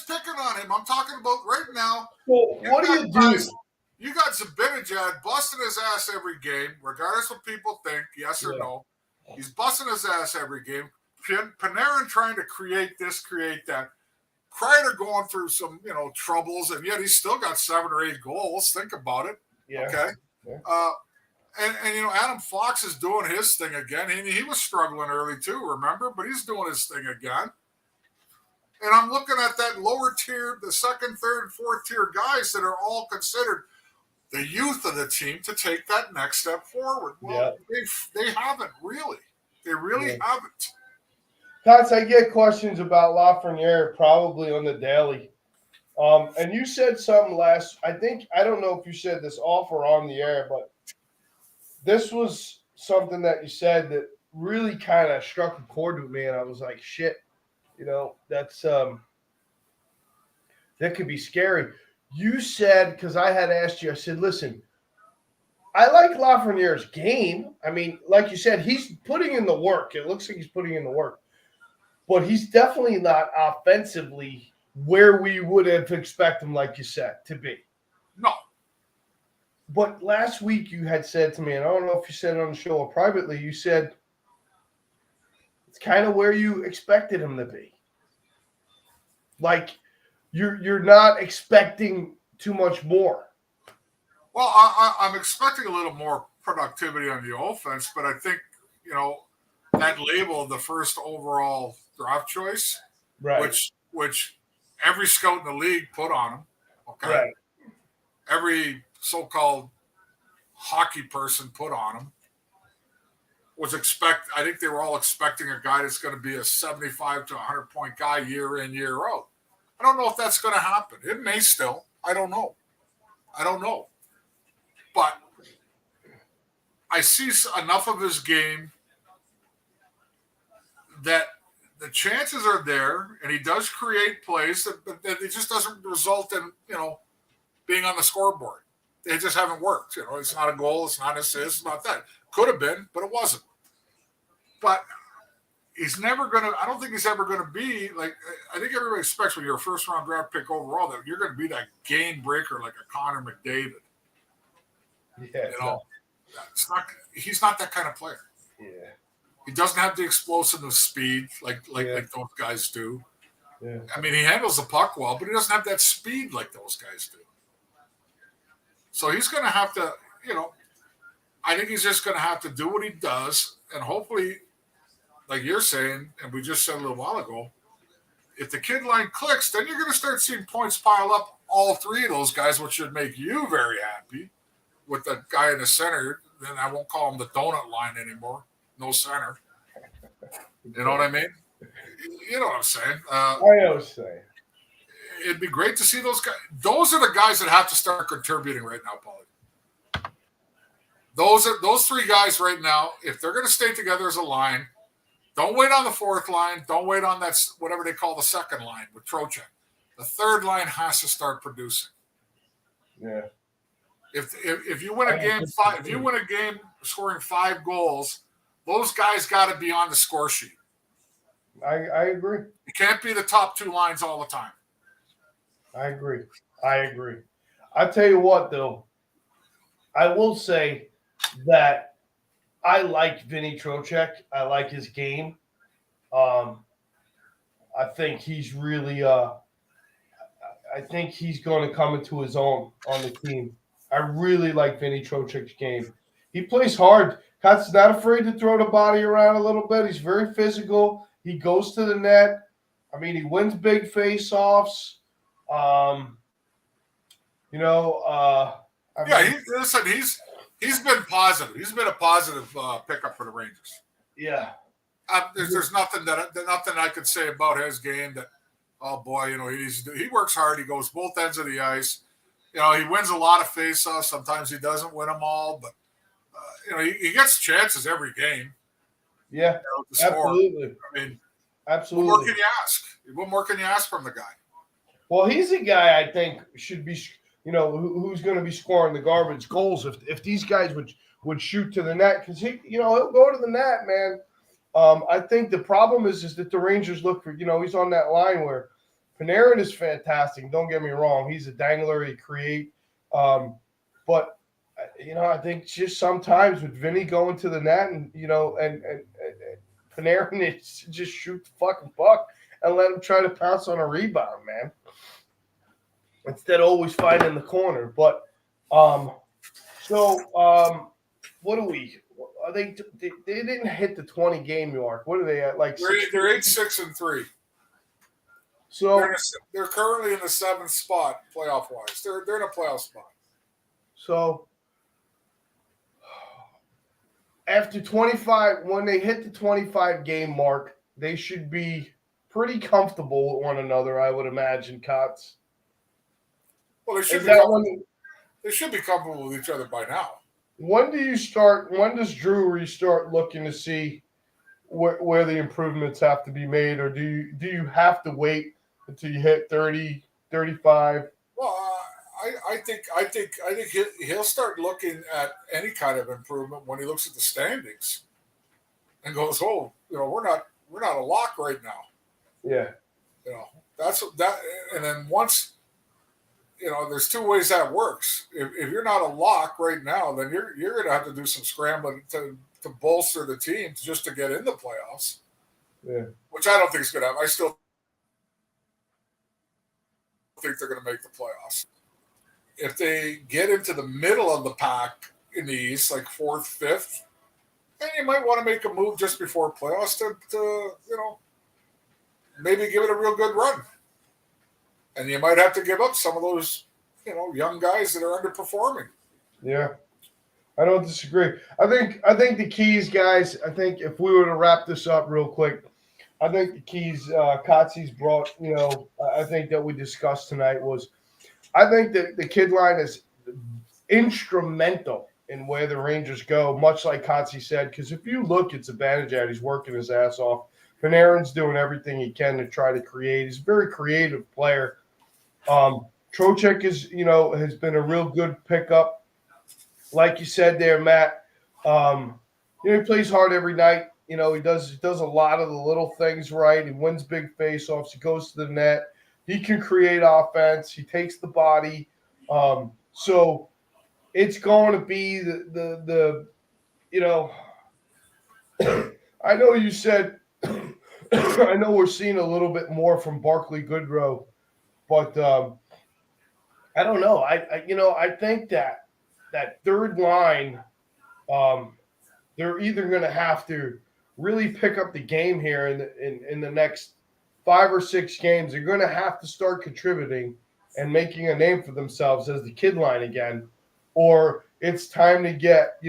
picking on him. I'm talking about right now. Well, what do you do? You got Zibanejad busting his ass every game, regardless of what people think, yes or no. He's busting his ass every game. Panarin trying to create this, create that. Kreider going through some, troubles, and yet he's still got 7 or 8 goals. Think about it. Yeah. Okay. Yeah. And Adam Fox is doing his thing again. He was struggling early too, remember? But he's doing his thing again. And I'm looking at that lower tier, the second, third, fourth tier guys that are all considered the youth of the team to take that next step forward. Well, they haven't really. They really haven't. Tots, I get questions about Lafreniere probably on the daily. And you said something I don't know if you said this off or on the air, but this was something that you said that really kind of struck a chord with me. And I was like, shit, that's that could be scary. You said, because I had asked you, I said, listen, I like Lafreniere's game. I mean, like you said, he's putting in the work. It looks like he's putting in the work. But he's definitely not offensively where we would have expected him, like you said, to be. No. But last week you had said to me, and I don't know if you said it on the show or privately, you said it's kind of where you expected him to be. Like you're not expecting too much more. Well, I'm expecting a little more productivity on the offense, but I think, that label of the first overall draft choice, right, which every scout in the league put on him, okay? Right. Every so-called hockey person put on him I think they were all expecting a guy that's going to be a 75 to 100-point guy year in, year out. I don't know if that's going to happen. It may still. I don't know. But I see enough of his game that the chances are there, and he does create plays, but it just doesn't result in, being on the scoreboard. They just haven't worked. It's not a goal, it's not an assist, it's not that. Could have been, but it wasn't. But he's never going to – I don't think he's ever going to be – like, I think everybody expects when you're a first-round draft pick overall that you're going to be that game breaker like a Connor McDavid. Yeah. He's not that kind of player. Yeah. He doesn't have the explosive speed like those guys do. Yeah. I mean, he handles the puck well, but he doesn't have that speed like those guys do. So he's going to have to, I think he's just going to have to do what he does, and hopefully, like you're saying, and we just said a little while ago, if the kid line clicks, then you're going to start seeing points pile up all three of those guys, which should make you very happy. With the guy in the center, then I won't call him the donut line anymore. No center. You know what I mean? You know what I'm saying? I know what you're saying. It'd be great to see those guys. Those are the guys that have to start contributing right now, Paulie. Those three guys right now, if they're going to stay together as a line, don't wait on the fourth line. Don't wait on that, whatever they call the second line with Trocheck. The third line has to start producing. Yeah. If you win a game scoring 5 goals, those guys got to be on the score sheet. I agree. You can't be the top 2 lines all the time. I agree. I tell you what, though, I will say that I like Vinny Trocheck. I like his game. I think he's really I think he's going to come into his own on the team. I really like Vinny Trocheck's game. He plays hard. Kot's not afraid to throw the body around a little bit. He's very physical. He goes to the net. I mean, he wins big face-offs. He's been positive. He's been a positive pickup for the Rangers. Yeah. There's nothing I could say about his game that, oh boy, he works hard. He goes both ends of the ice. He wins a lot of face-offs. Sometimes he doesn't win them all, but he gets chances every game. Yeah, absolutely. I mean, absolutely. What more can you ask? What more can you ask from the guy? Well, he's a guy I think should be, who's going to be scoring the garbage goals if these guys would shoot to the net, because he'll go to the net, man. I think the problem is that the Rangers look for, he's on that line where Panarin is fantastic. Don't get me wrong. He's a dangler. He create. But, I think just sometimes with Vinny going to the net and Panarin is to just shoot the fucking puck and let him try to pounce on a rebound, man. Instead of always finding the corner. But, what do we – they didn't hit the 20-game mark. What are they at? Like they're 8-6-3. So they're currently in the 7th spot playoff wise. They're in a playoff spot. So after 25, when they hit the 25 game mark, they should be pretty comfortable with one another, I would imagine, Cots. Well, they should be comfortable with each other by now. When does Drury start looking to see where the improvements have to be made, or do you have to wait until you hit 30, 35? Well, I think he'll start looking at any kind of improvement when he looks at the standings and goes, "Oh, we're not a lock right now." Yeah, that's that. And then once there's two ways that works. If you're not a lock right now, then you're going to have to do some scrambling to bolster the team just to get in the playoffs. Yeah, which I don't think is going to happen. I still think they're going to make the playoffs. If they get into the middle of the pack in the East, like 4th, 5th, then you might want to make a move just before playoffs to maybe give it a real good run. And you might have to give up some of those, young guys that are underperforming. Yeah, I don't disagree. I think the keys, guys. I think if we were to wrap this up real quick, I think the keys Kotze's brought. I think that we discussed tonight was, I think that the kid line is instrumental in where the Rangers go. Much like Kotze said, because if you look at Zibanejad, he's working his ass off. Panarin's doing everything he can to try to create. He's a very creative player. Trocheck has been a real good pickup. Like you said there, Matt, he plays hard every night. He does a lot of the little things right. He wins big faceoffs. He goes to the net. He can create offense. He takes the body. So it's going to be the I know you said I know we're seeing a little bit more from Barclay Goodrow, but I don't know. I think that third line, they're either going to have to really pick up the game here in the next 5 or 6 games. They're going to have to start contributing and making a name for themselves as the kid line again, or it's time to get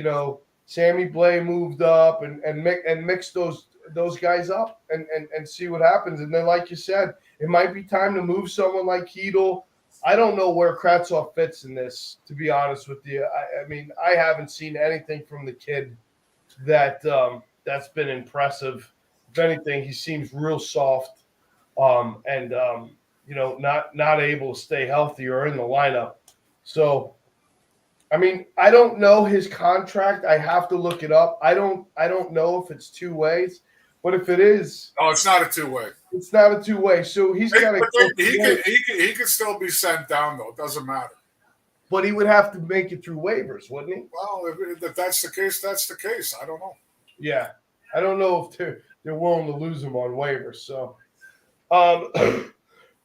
Sammy Blais moved up and mix those guys up and see what happens. And then, like you said, it might be time to move someone like Hedl. I don't know where Kravtsov fits in this, to be honest with you. I mean, I haven't seen anything from the kid that's been impressive. If anything, he seems real soft, and not able to stay healthy or in the lineup. So, I mean, I don't know his contract. I have to look it up. I don't know if it's 2 ways, but if it is, no, it's not a 2-way. It's not a 2-way. So he's got to. He could still be sent down though. It doesn't matter. But he would have to make it through waivers, wouldn't he? Well, if that's the case, that's the case. I don't know. Yeah, I don't know if they're willing to lose him on waivers. So, other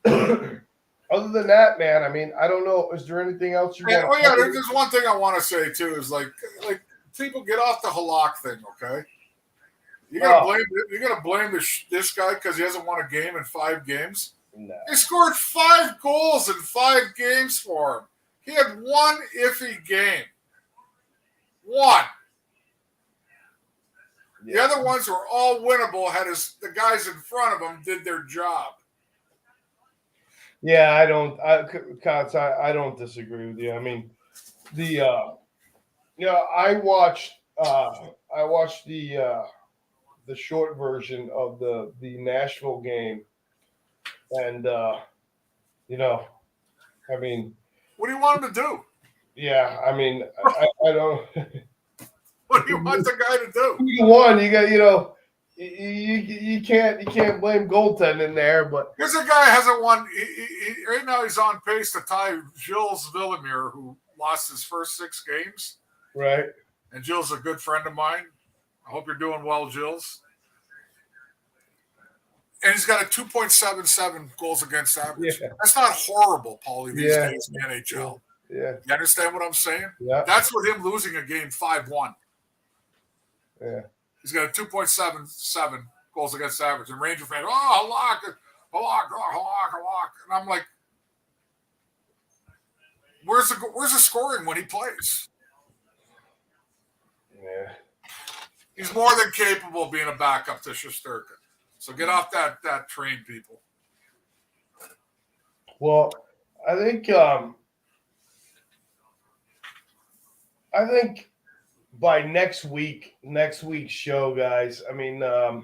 than that, man, I mean, I don't know. Is there anything else you want? Oh yeah, there's one thing I want to say too. Is like people get off the Halak thing, okay? You gotta blame this guy because he hasn't won a game in 5 games. No. He scored 5 goals in 5 games for him. He had 1 iffy game. 1. Yeah. The other ones were all winnable. The guys in front of him did their job. Yeah, I don't disagree with you. I mean, I watched the short version of the Nashville game, and I mean, what do you want him to do? Yeah, I mean, I don't. What do you want the guy to do? One, you got you can't blame goaltending there, but here's a guy hasn't won. Right now he's on pace to tie Gilles Villemure, who lost his first 6 games. Right. And Gilles is a good friend of mine. I hope you're doing well, Gilles. And he's got a 2.77 goals against average. Yeah. That's not horrible, Paulie, these days in the NHL. Yeah. You understand what I'm saying? Yeah. That's with him losing a game 5-1. Yeah. He's got a 2.77 goals against average. And Ranger fans, lock. Halak, Halak, Halak. And I'm like, where's the scoring when he plays? Yeah. He's more than capable of being a backup to Shesterkin. So get off that train, people. Well, I think by next week's show, guys. I mean, I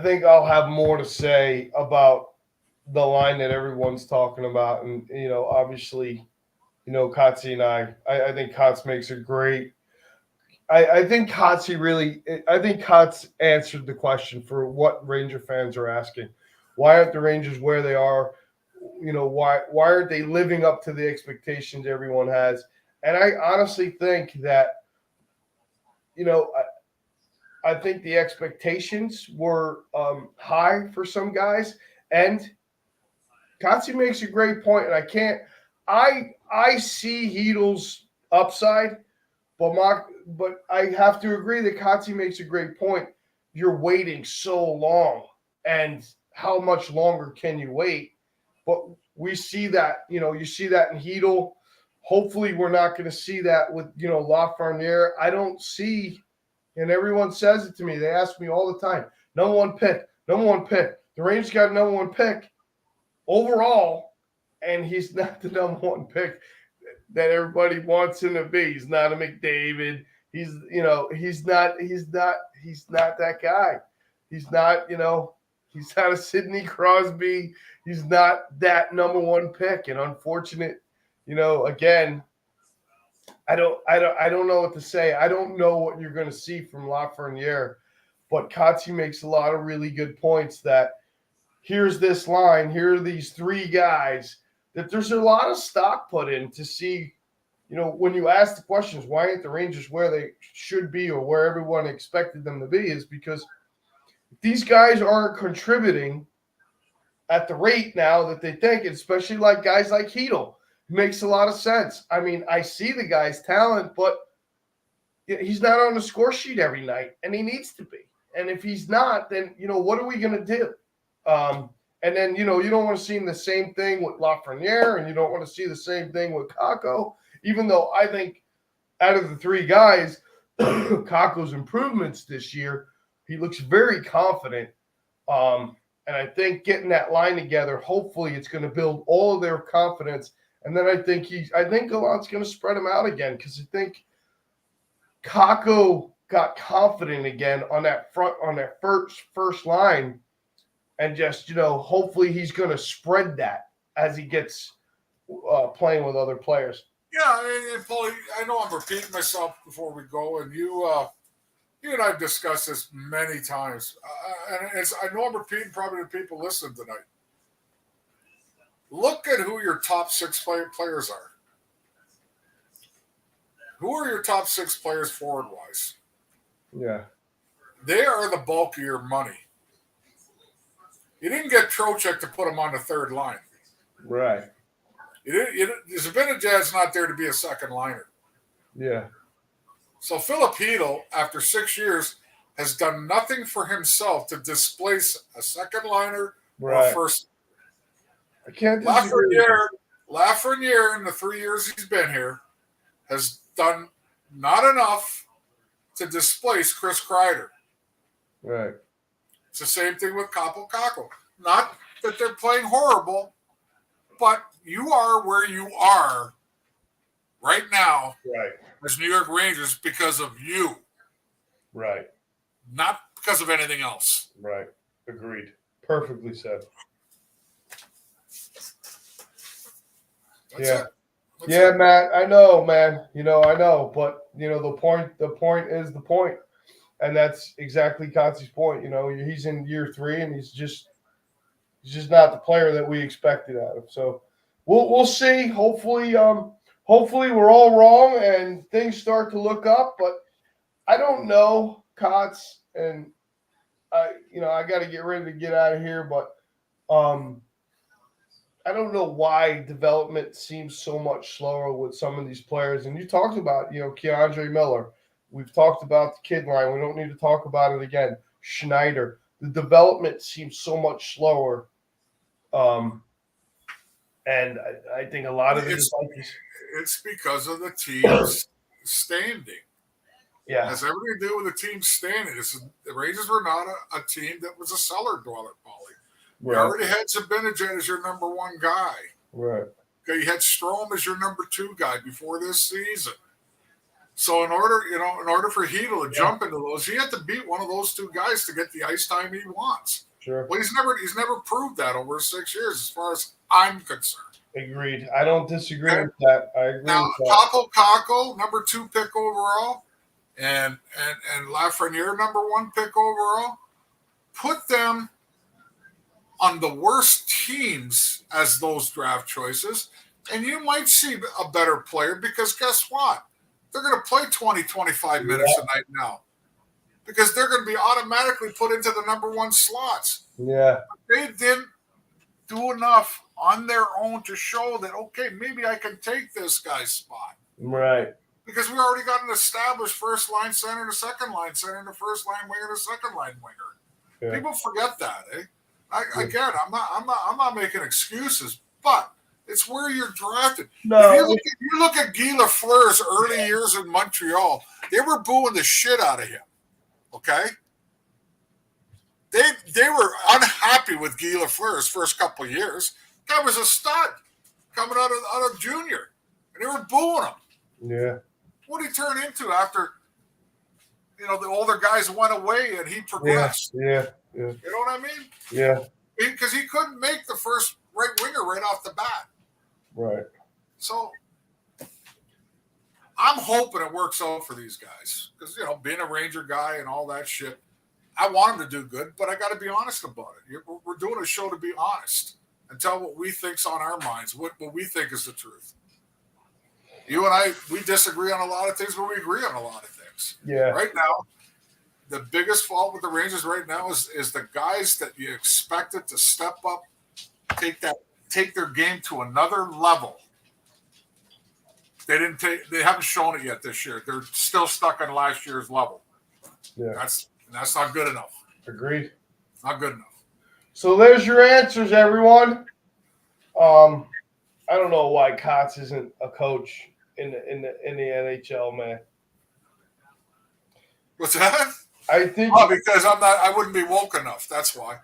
think I'll have more to say about the line that everyone's talking about, and obviously, Kotze and I think Kotz makes a great. I think Kotze really. I think Kotz answered the question for what Ranger fans are asking. Why aren't the Rangers where they are? Why aren't they living up to the expectations everyone has? And I honestly think that I think the expectations were high for some guys, and Kotze makes a great point, and I see Heedle's upside, but I have to agree that Kotze makes a great point. You're waiting so long, and how much longer can you wait? But we see that, you see that in Heedle. Hopefully, we're not going to see that with Lafreniere. I don't see, and everyone says it to me. They ask me all the time. Number one pick. The Rangers got a number one pick overall, and he's not the number one pick that everybody wants him to be. He's not a McDavid. He's not that guy. He's not he's not a Sidney Crosby. He's not that number one pick. And unfortunate, again, I don't know what to say. I don't know what you're going to see from Lafreniere, but Kotze makes a lot of really good points that here's this line, here are these three guys that there's a lot of stock put in to see, when you ask the questions, why aren't the Rangers where they should be or where everyone expected them to be, is because these guys aren't contributing at the rate now that they think, especially like guys like Heedle. It makes a lot of sense. I mean, I see the guy's talent, but he's not on the score sheet every night, and he needs to be. And if he's not, then, what are we going to do? And then, you don't want to see the same thing with Lafreniere, and you don't want to see the same thing with Kakko, even though I think out of the three guys, Kakko's improvements this year, he looks very confident. And I think getting that line together, hopefully it's going to build all of their confidence. And then I think Gallant's going to spread him out again, because I think Kakko got confident again on that first line. And just, hopefully he's going to spread that as he gets playing with other players. Yeah, and Paulie, I know I'm repeating myself before we go, and you and I have discussed this many times. And I know I'm repeating probably to people listening tonight. Look at who your top six players are. Who are your top six players forward-wise? Yeah. They are the bulk of your money. You didn't get Trocheck to put him on the third line. Right. Zibanejad's not there to be a second liner. Yeah. So Philip Heedle, after 6 years, has done nothing for himself to displace a second liner or first. I can't disagree. Lafreniere, in the 3 years he's been here, has done not enough to displace Chris Kreider. Right. It's the same thing with Kakko. Not that they're playing horrible, but you are where you are right now as New York Rangers because of you. Right. Not because of anything else. Right. Agreed. Perfectly said. That's it. Matt, I know, man. I know, but the point is the point. And that's exactly Kotze's point. He's in year 3 and he's just not the player that we expected out of. So we'll see. Hopefully we're all wrong and things start to look up, but I don't know, Kotz, and I got to get ready to get out of here, but I don't know why development seems so much slower with some of these players. And you talked about, Keandre Miller. We've talked about the kid line. We don't need to talk about it again. Schneider. the development seems so much slower. And I think a lot of it is like this. It's because of the team's standing. Yeah. It has everything to do with the team's standing. The Rangers were not a team that was a cellar dweller, Paulie. You already had Zibanejad as your number one guy. Right. Okay, you had Strome as your number two guy before this season. So in order for Hedel to jump into those, he had to beat one of those two guys to get the ice time he wants. Sure. Well, he's never proved that over 6 years, as far as I'm concerned. Agreed. I don't disagree with that. I agree now, with that. Kako, number 2 pick overall, and Lafreniere, number 1 pick overall. Put them on the worst teams as those draft choices, and you might see a better player because guess what? They're going to play 20, 25 minutes a night now because they're going to be automatically put into the number 1 slots. Yeah. They didn't do enough on their own to show that, okay, maybe I can take this guy's spot. Right. Because we already got an established first line center and a second line center and a first line winger and a second line winger. Yeah. People forget that, eh? Again, I'm not making excuses, but it's where you're drafted. No. If you look at Guy Lafleur's early years in Montreal, they were booing the shit out of him. Okay? They were unhappy with Guy Lafleur's first couple of years. Guy was a stud coming out of junior, and they were booing him. Yeah. What did he turn into after, the older guys went away and he progressed? Yeah. You know what I mean? Yeah. Because he couldn't make the first right winger right off the bat. Right. So I'm hoping it works out for these guys because, being a Ranger guy and all that shit, I want them to do good, but I got to be honest about it. We're doing a show to be honest and tell what we think's on our minds, what we think is the truth. You and I, we disagree on a lot of things, but we agree on a lot of things. Yeah. Right now, the biggest fault with the Rangers right now is the guys that you expected to step up, take their game to another level. They haven't shown it yet this year. They're still stuck on last year's level. Yeah. That's not good enough. Agreed. Not good enough. So there's your answers, everyone. I don't know why Kotz isn't a coach in the NHL, man. What's that? I think because I wouldn't be woke enough. That's why.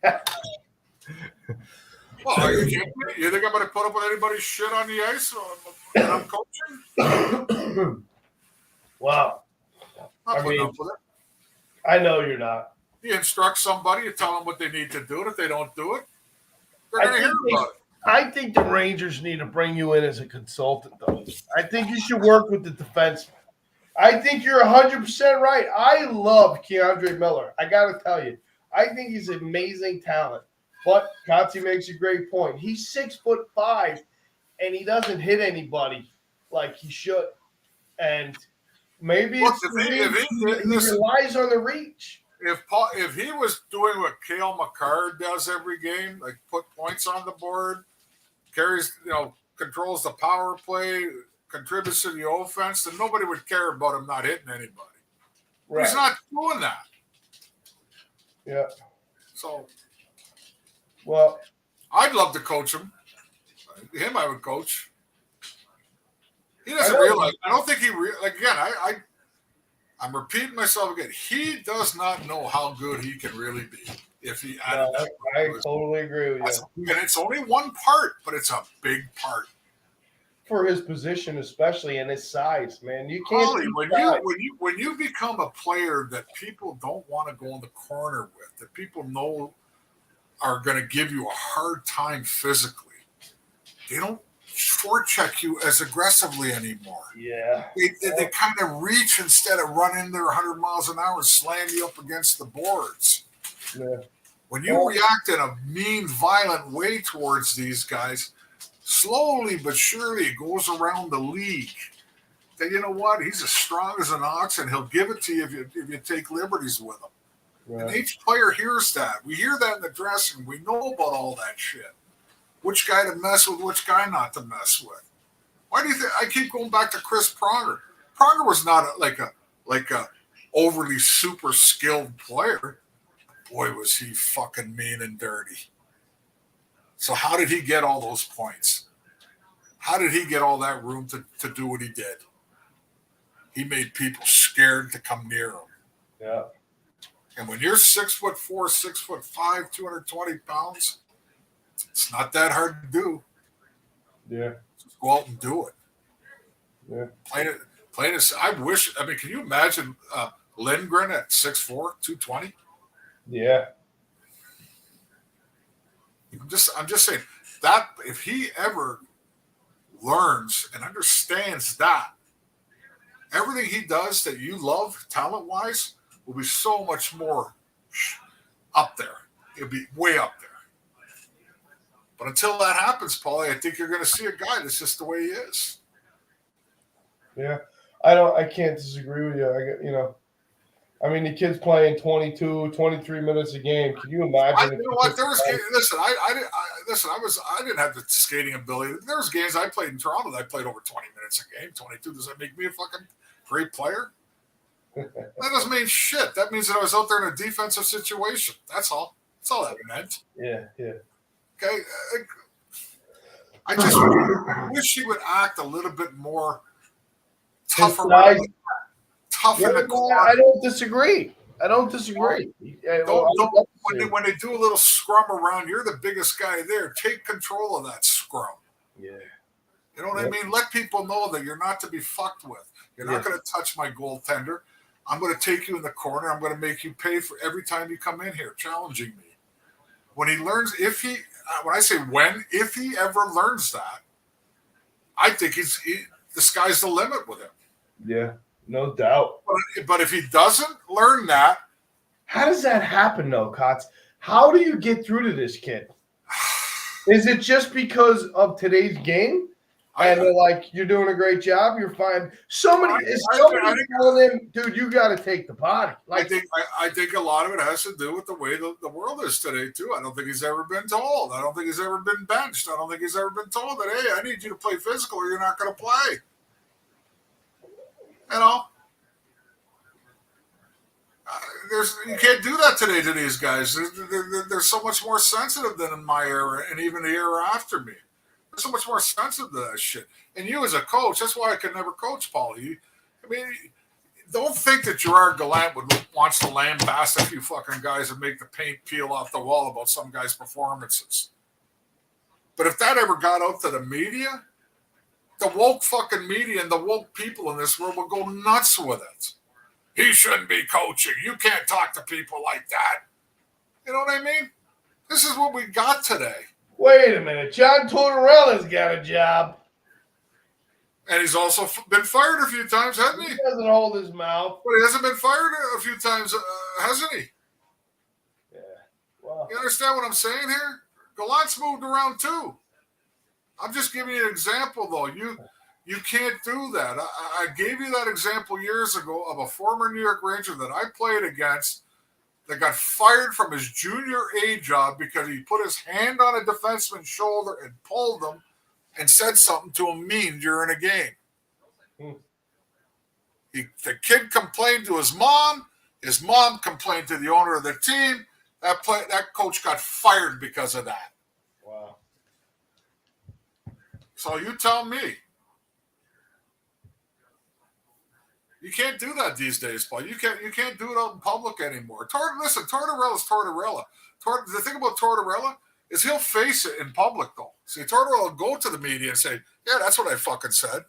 Well, are you kidding me? You think I'm going to put up with anybody's shit on the ice when I'm coaching? Wow. Not putting up with it. I know you're not. You instruct somebody, you tell them what they need to do, and if they don't do it, they're going to hear about it. I think the Rangers need to bring you in as a consultant, though. I think you should work with the defenseman. I think you're 100% right. I love Keandre Miller. I got to tell you. I think he's an amazing talent. But Kotze makes a great point. He's 6'5", and he doesn't hit anybody like he should. And maybe he relies on the reach. If he was doing what Cale Makar does every game, like put points on the board, carries, controls the power play, contributes to the offense, then nobody would care about him not hitting anybody. Right. He's not doing that. Yeah. So, well, I'd love to coach him. Him, I would coach. He doesn't realize. I don't think he again. I'm repeating myself again. He does not know how good he can really be if he added that. I totally agree with you. And it's only one part, but it's a big part. For his position, especially, and his size, man. You can't. When you become a player that people don't want to go in the corner with, that people know are going to give you a hard time physically, they don't forecheck you as aggressively anymore. Yeah. They kind of reach instead of running their 100 miles an hour and slam you up against the boards. Yeah. When you react in a mean, violent way towards these guys, slowly but surely it goes around the league. That, you know what? He's as strong as an ox, and he'll give it to you if you take liberties with him. Right. And each player hears that. We hear that in the dressing room. We know about all that shit. Which guy to mess with, which guy not to mess with. Why do you think I keep going back to Chris Pronger? Pronger was not like a overly super skilled player. boy, was he fucking mean and dirty. So how did he get all those points? How did he get all that room to do what he did? He made people scared to come near him. Yeah. And when you're 6'4", 6'5", 220 pounds, it's not that hard to do. Yeah. Just go out and do it. Yeah. Plain as I wish. I mean, can you imagine Lindgren at 6'4", 220? Yeah. I'm just saying that if he ever learns and understands that, everything he does that you love talent-wise will be so much more up there. It'll be way up there. But until that happens, Paulie, I think you're going to see a guy that's just the way he is. Yeah. I can't disagree with you. I mean, the kid's playing 22, 23 minutes a game. Can you imagine? You know what? There was listen. I didn't have the skating ability. There was games I played in Toronto that I played over 20 minutes a game. 22. Does that make me a fucking great player? That doesn't mean shit. That means that I was out there in a defensive situation. That's all. That's all that meant. Yeah. Okay. I just wish he would act a little bit more tough in the corner. I don't disagree. When they do a little scrum around, you're the biggest guy there. Take control of that scrum. Yeah. You know what I mean? Let people know that you're not to be fucked with. You're not going to touch my goaltender. I'm going to take you in the corner. I'm going to make you pay for every time you come in here, challenging me. When he learns, if he ever learns that, I think the sky's the limit with him. Yeah, no doubt. But if he doesn't learn that, how does that happen, though, Kotz? How do you get through to this kid? Is it just because of today's game? And they're like, you're doing a great job. You're fine. Somebody telling him, dude, you got to take the body. Like, I think a lot of it has to do with the way the world is today, too. I don't think he's ever been told. I don't think he's ever been benched. I don't think he's ever been told that, hey, I need you to play physical or you're not going to play. You know? You can't do that today to these guys. They're so much more sensitive than in my era and even the era after me. They're so much more sensitive to that shit. And you as a coach, that's why I could never coach, Paulie. Don't think that Gerard Gallant wants to lambast a few fucking guys and make the paint peel off the wall about some guy's performances. But if that ever got out to the media, the woke fucking media and the woke people in this world will go nuts with it. He shouldn't be coaching. You can't talk to people like that. You know what I mean? This is what we got today. Wait a minute. John Tortorella's got a job. And he's also been fired a few times, hasn't he? He doesn't hold his mouth. But he hasn't been fired a few times, hasn't he? Yeah. Well, you understand what I'm saying here? Gallant's moved around too. I'm just giving you an example, though. You can't do that. I gave you that example years ago of a former New York Ranger that I played against that got fired from his junior A job because he put his hand on a defenseman's shoulder and pulled him and said something to him mean during a game. The kid complained to his mom. His mom complained to the owner of the team. That coach got fired because of that. Wow. So you tell me. You can't do that these days, Paul. You can't do it out in public anymore. Listen, Tortorella's Tortorella. The thing about Tortorella is he'll face it in public, though. See, Tortorella will go to the media and say, yeah, that's what I fucking said.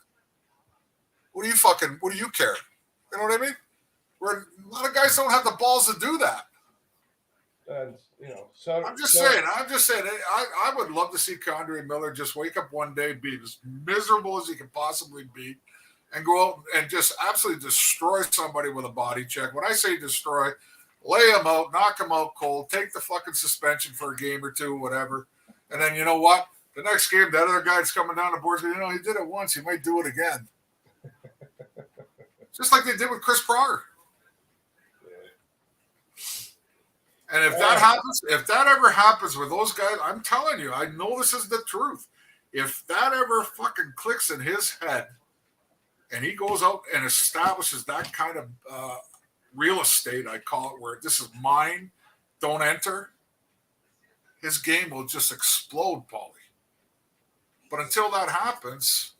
What do you care? You know what I mean? Where a lot of guys don't have the balls to do that. I'm just saying. I would love to see Condrey Miller just wake up one day, be as miserable as he can possibly be, and go out and just absolutely destroy somebody with a body check. When I say destroy, lay him out, knock him out cold, take the fucking suspension for a game or two, whatever. And then you know what? The next game, that other guy's coming down the board. He did it once. He might do it again. Just like they did with Chris Pronger. And if that happens, if that ever happens with those guys, I'm telling you, I know this is the truth. If that ever fucking clicks in his head and he goes out and establishes that kind of real estate, I call it, where this is mine, don't enter, his game will just explode, Paulie. But until that happens,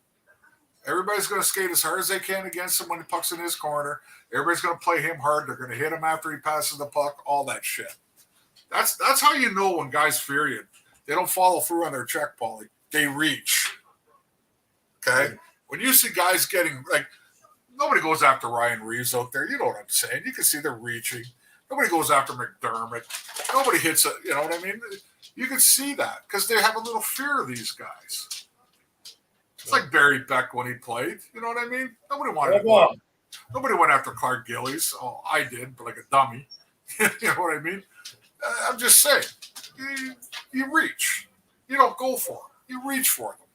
everybody's going to skate as hard as they can against him when the puck's in his corner. Everybody's going to play him hard. They're going to hit him after he passes the puck, all that shit. That's how you know when guys fear you. They don't follow through on their check, Paulie. They reach. Okay? When you see guys getting, like, nobody goes after Ryan Reeves out there. You know what I'm saying. You can see they're reaching. Nobody goes after McDermott. Nobody hits it. You know what I mean? You can see that because they have a little fear of these guys. It's like Barry Beck when he played. You know what I mean? Nobody went after Clark Gillies. Oh, I did, but like a dummy. You know what I mean? I'm just saying. You reach. You don't go for them. You reach for them.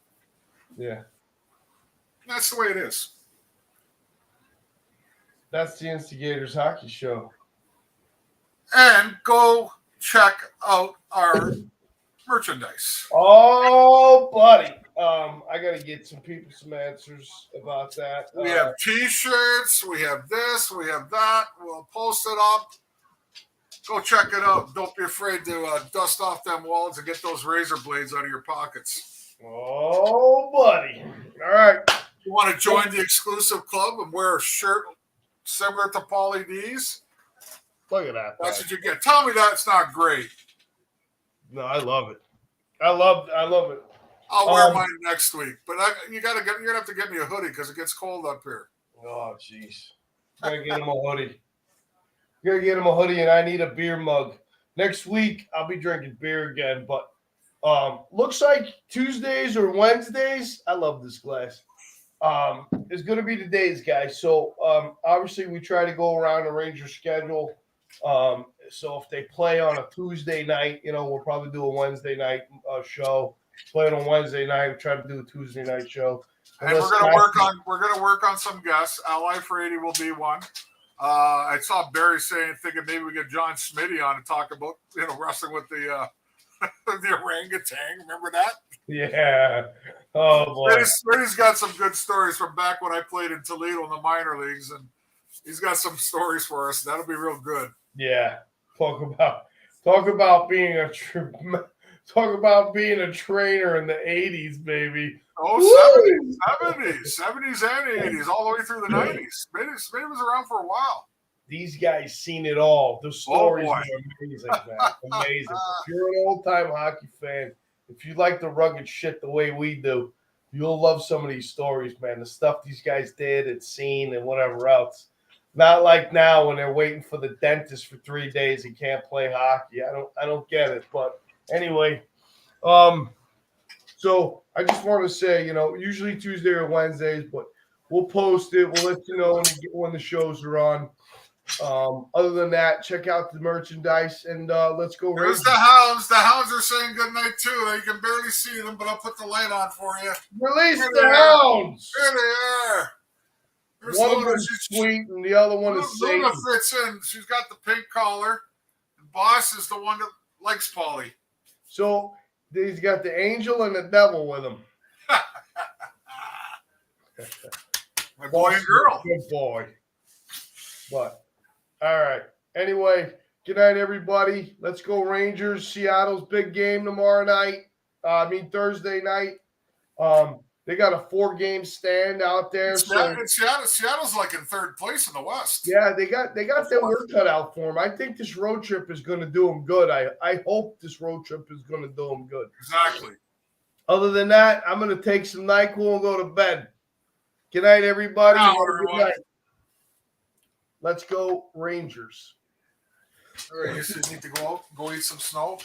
Yeah. That's the way it is. That's the Instigators hockey show. And go check out our merchandise. Oh, buddy. I got to get some people some answers about that. We have T-shirts. We have this. We have that. We'll post it up. Go check it out. Don't be afraid to dust off them wallets and get those razor blades out of your pockets. Oh, buddy. All right. You want to join the exclusive club and wear a shirt similar to Paulie D's? Look at that. That's what you get. Tell me that's not great. No, I love it. I love it. I'll wear mine next week, but you're gonna have to get me a hoodie because it gets cold up here. Oh, jeez. Gotta get him a hoodie. Gotta get him a hoodie, and I need a beer mug. Next week, I'll be drinking beer again, but looks like Tuesdays or Wednesdays. I love this glass. It's gonna be the days, guys. So obviously, we try to go around the Rangers schedule. So if they play on a Tuesday night, we'll probably do a Wednesday night show. Play it on Wednesday night. We try to do a Tuesday night show. And we're gonna work on some guests. Ally Frady will be one. I saw Barry thinking maybe we get John Smitty on to talk about wrestling with the the orangutan. Remember that? Yeah. Oh boy. Smitty's got some good stories from back when I played in Toledo in the minor leagues, and he's got some stories for us. That'll be real good. Yeah. Talk about being a trainer in the 80s, baby. Oh, 70s and 80s, all the way through the 90s. Smitty was around for a while. These guys seen it all. The stories are amazing, man. Amazing. If you're an old-time hockey fan, if you like the rugged shit the way we do, you'll love some of these stories, man. The stuff these guys did and seen and whatever else. Not like now when they're waiting for the dentist for 3 days and can't play hockey. I don't get it. But anyway, so I just want to say, usually Tuesday or Wednesdays, but we'll post it. We'll let you know when the shows are on. Other than that, check out the merchandise and let's go. There's the Hounds. The Hounds are saying goodnight too. You can barely see them, but I'll put the light on for you. Release the Hounds. Here they are. One of them is sweet, and the other one is Satan. Luna fits in. She's got the pink collar. And Boss is the one that likes Paulie. So he's got the angel and the devil with him. My boy and girl. Good boy. But all right. Anyway, good night, everybody. Let's go Rangers. Seattle's big game tomorrow night. Thursday night. They got a 4-game stand out there. Seattle's like in third place in the West. Yeah, they got their work cut out for them. I think this road trip is going to do them good. I hope this road trip is going to do them good. Exactly. Other than that, I'm going to take some NyQuil and go to bed. Good night, everybody. Good night. Let's go Rangers. All right, you need to go out, go eat some snow.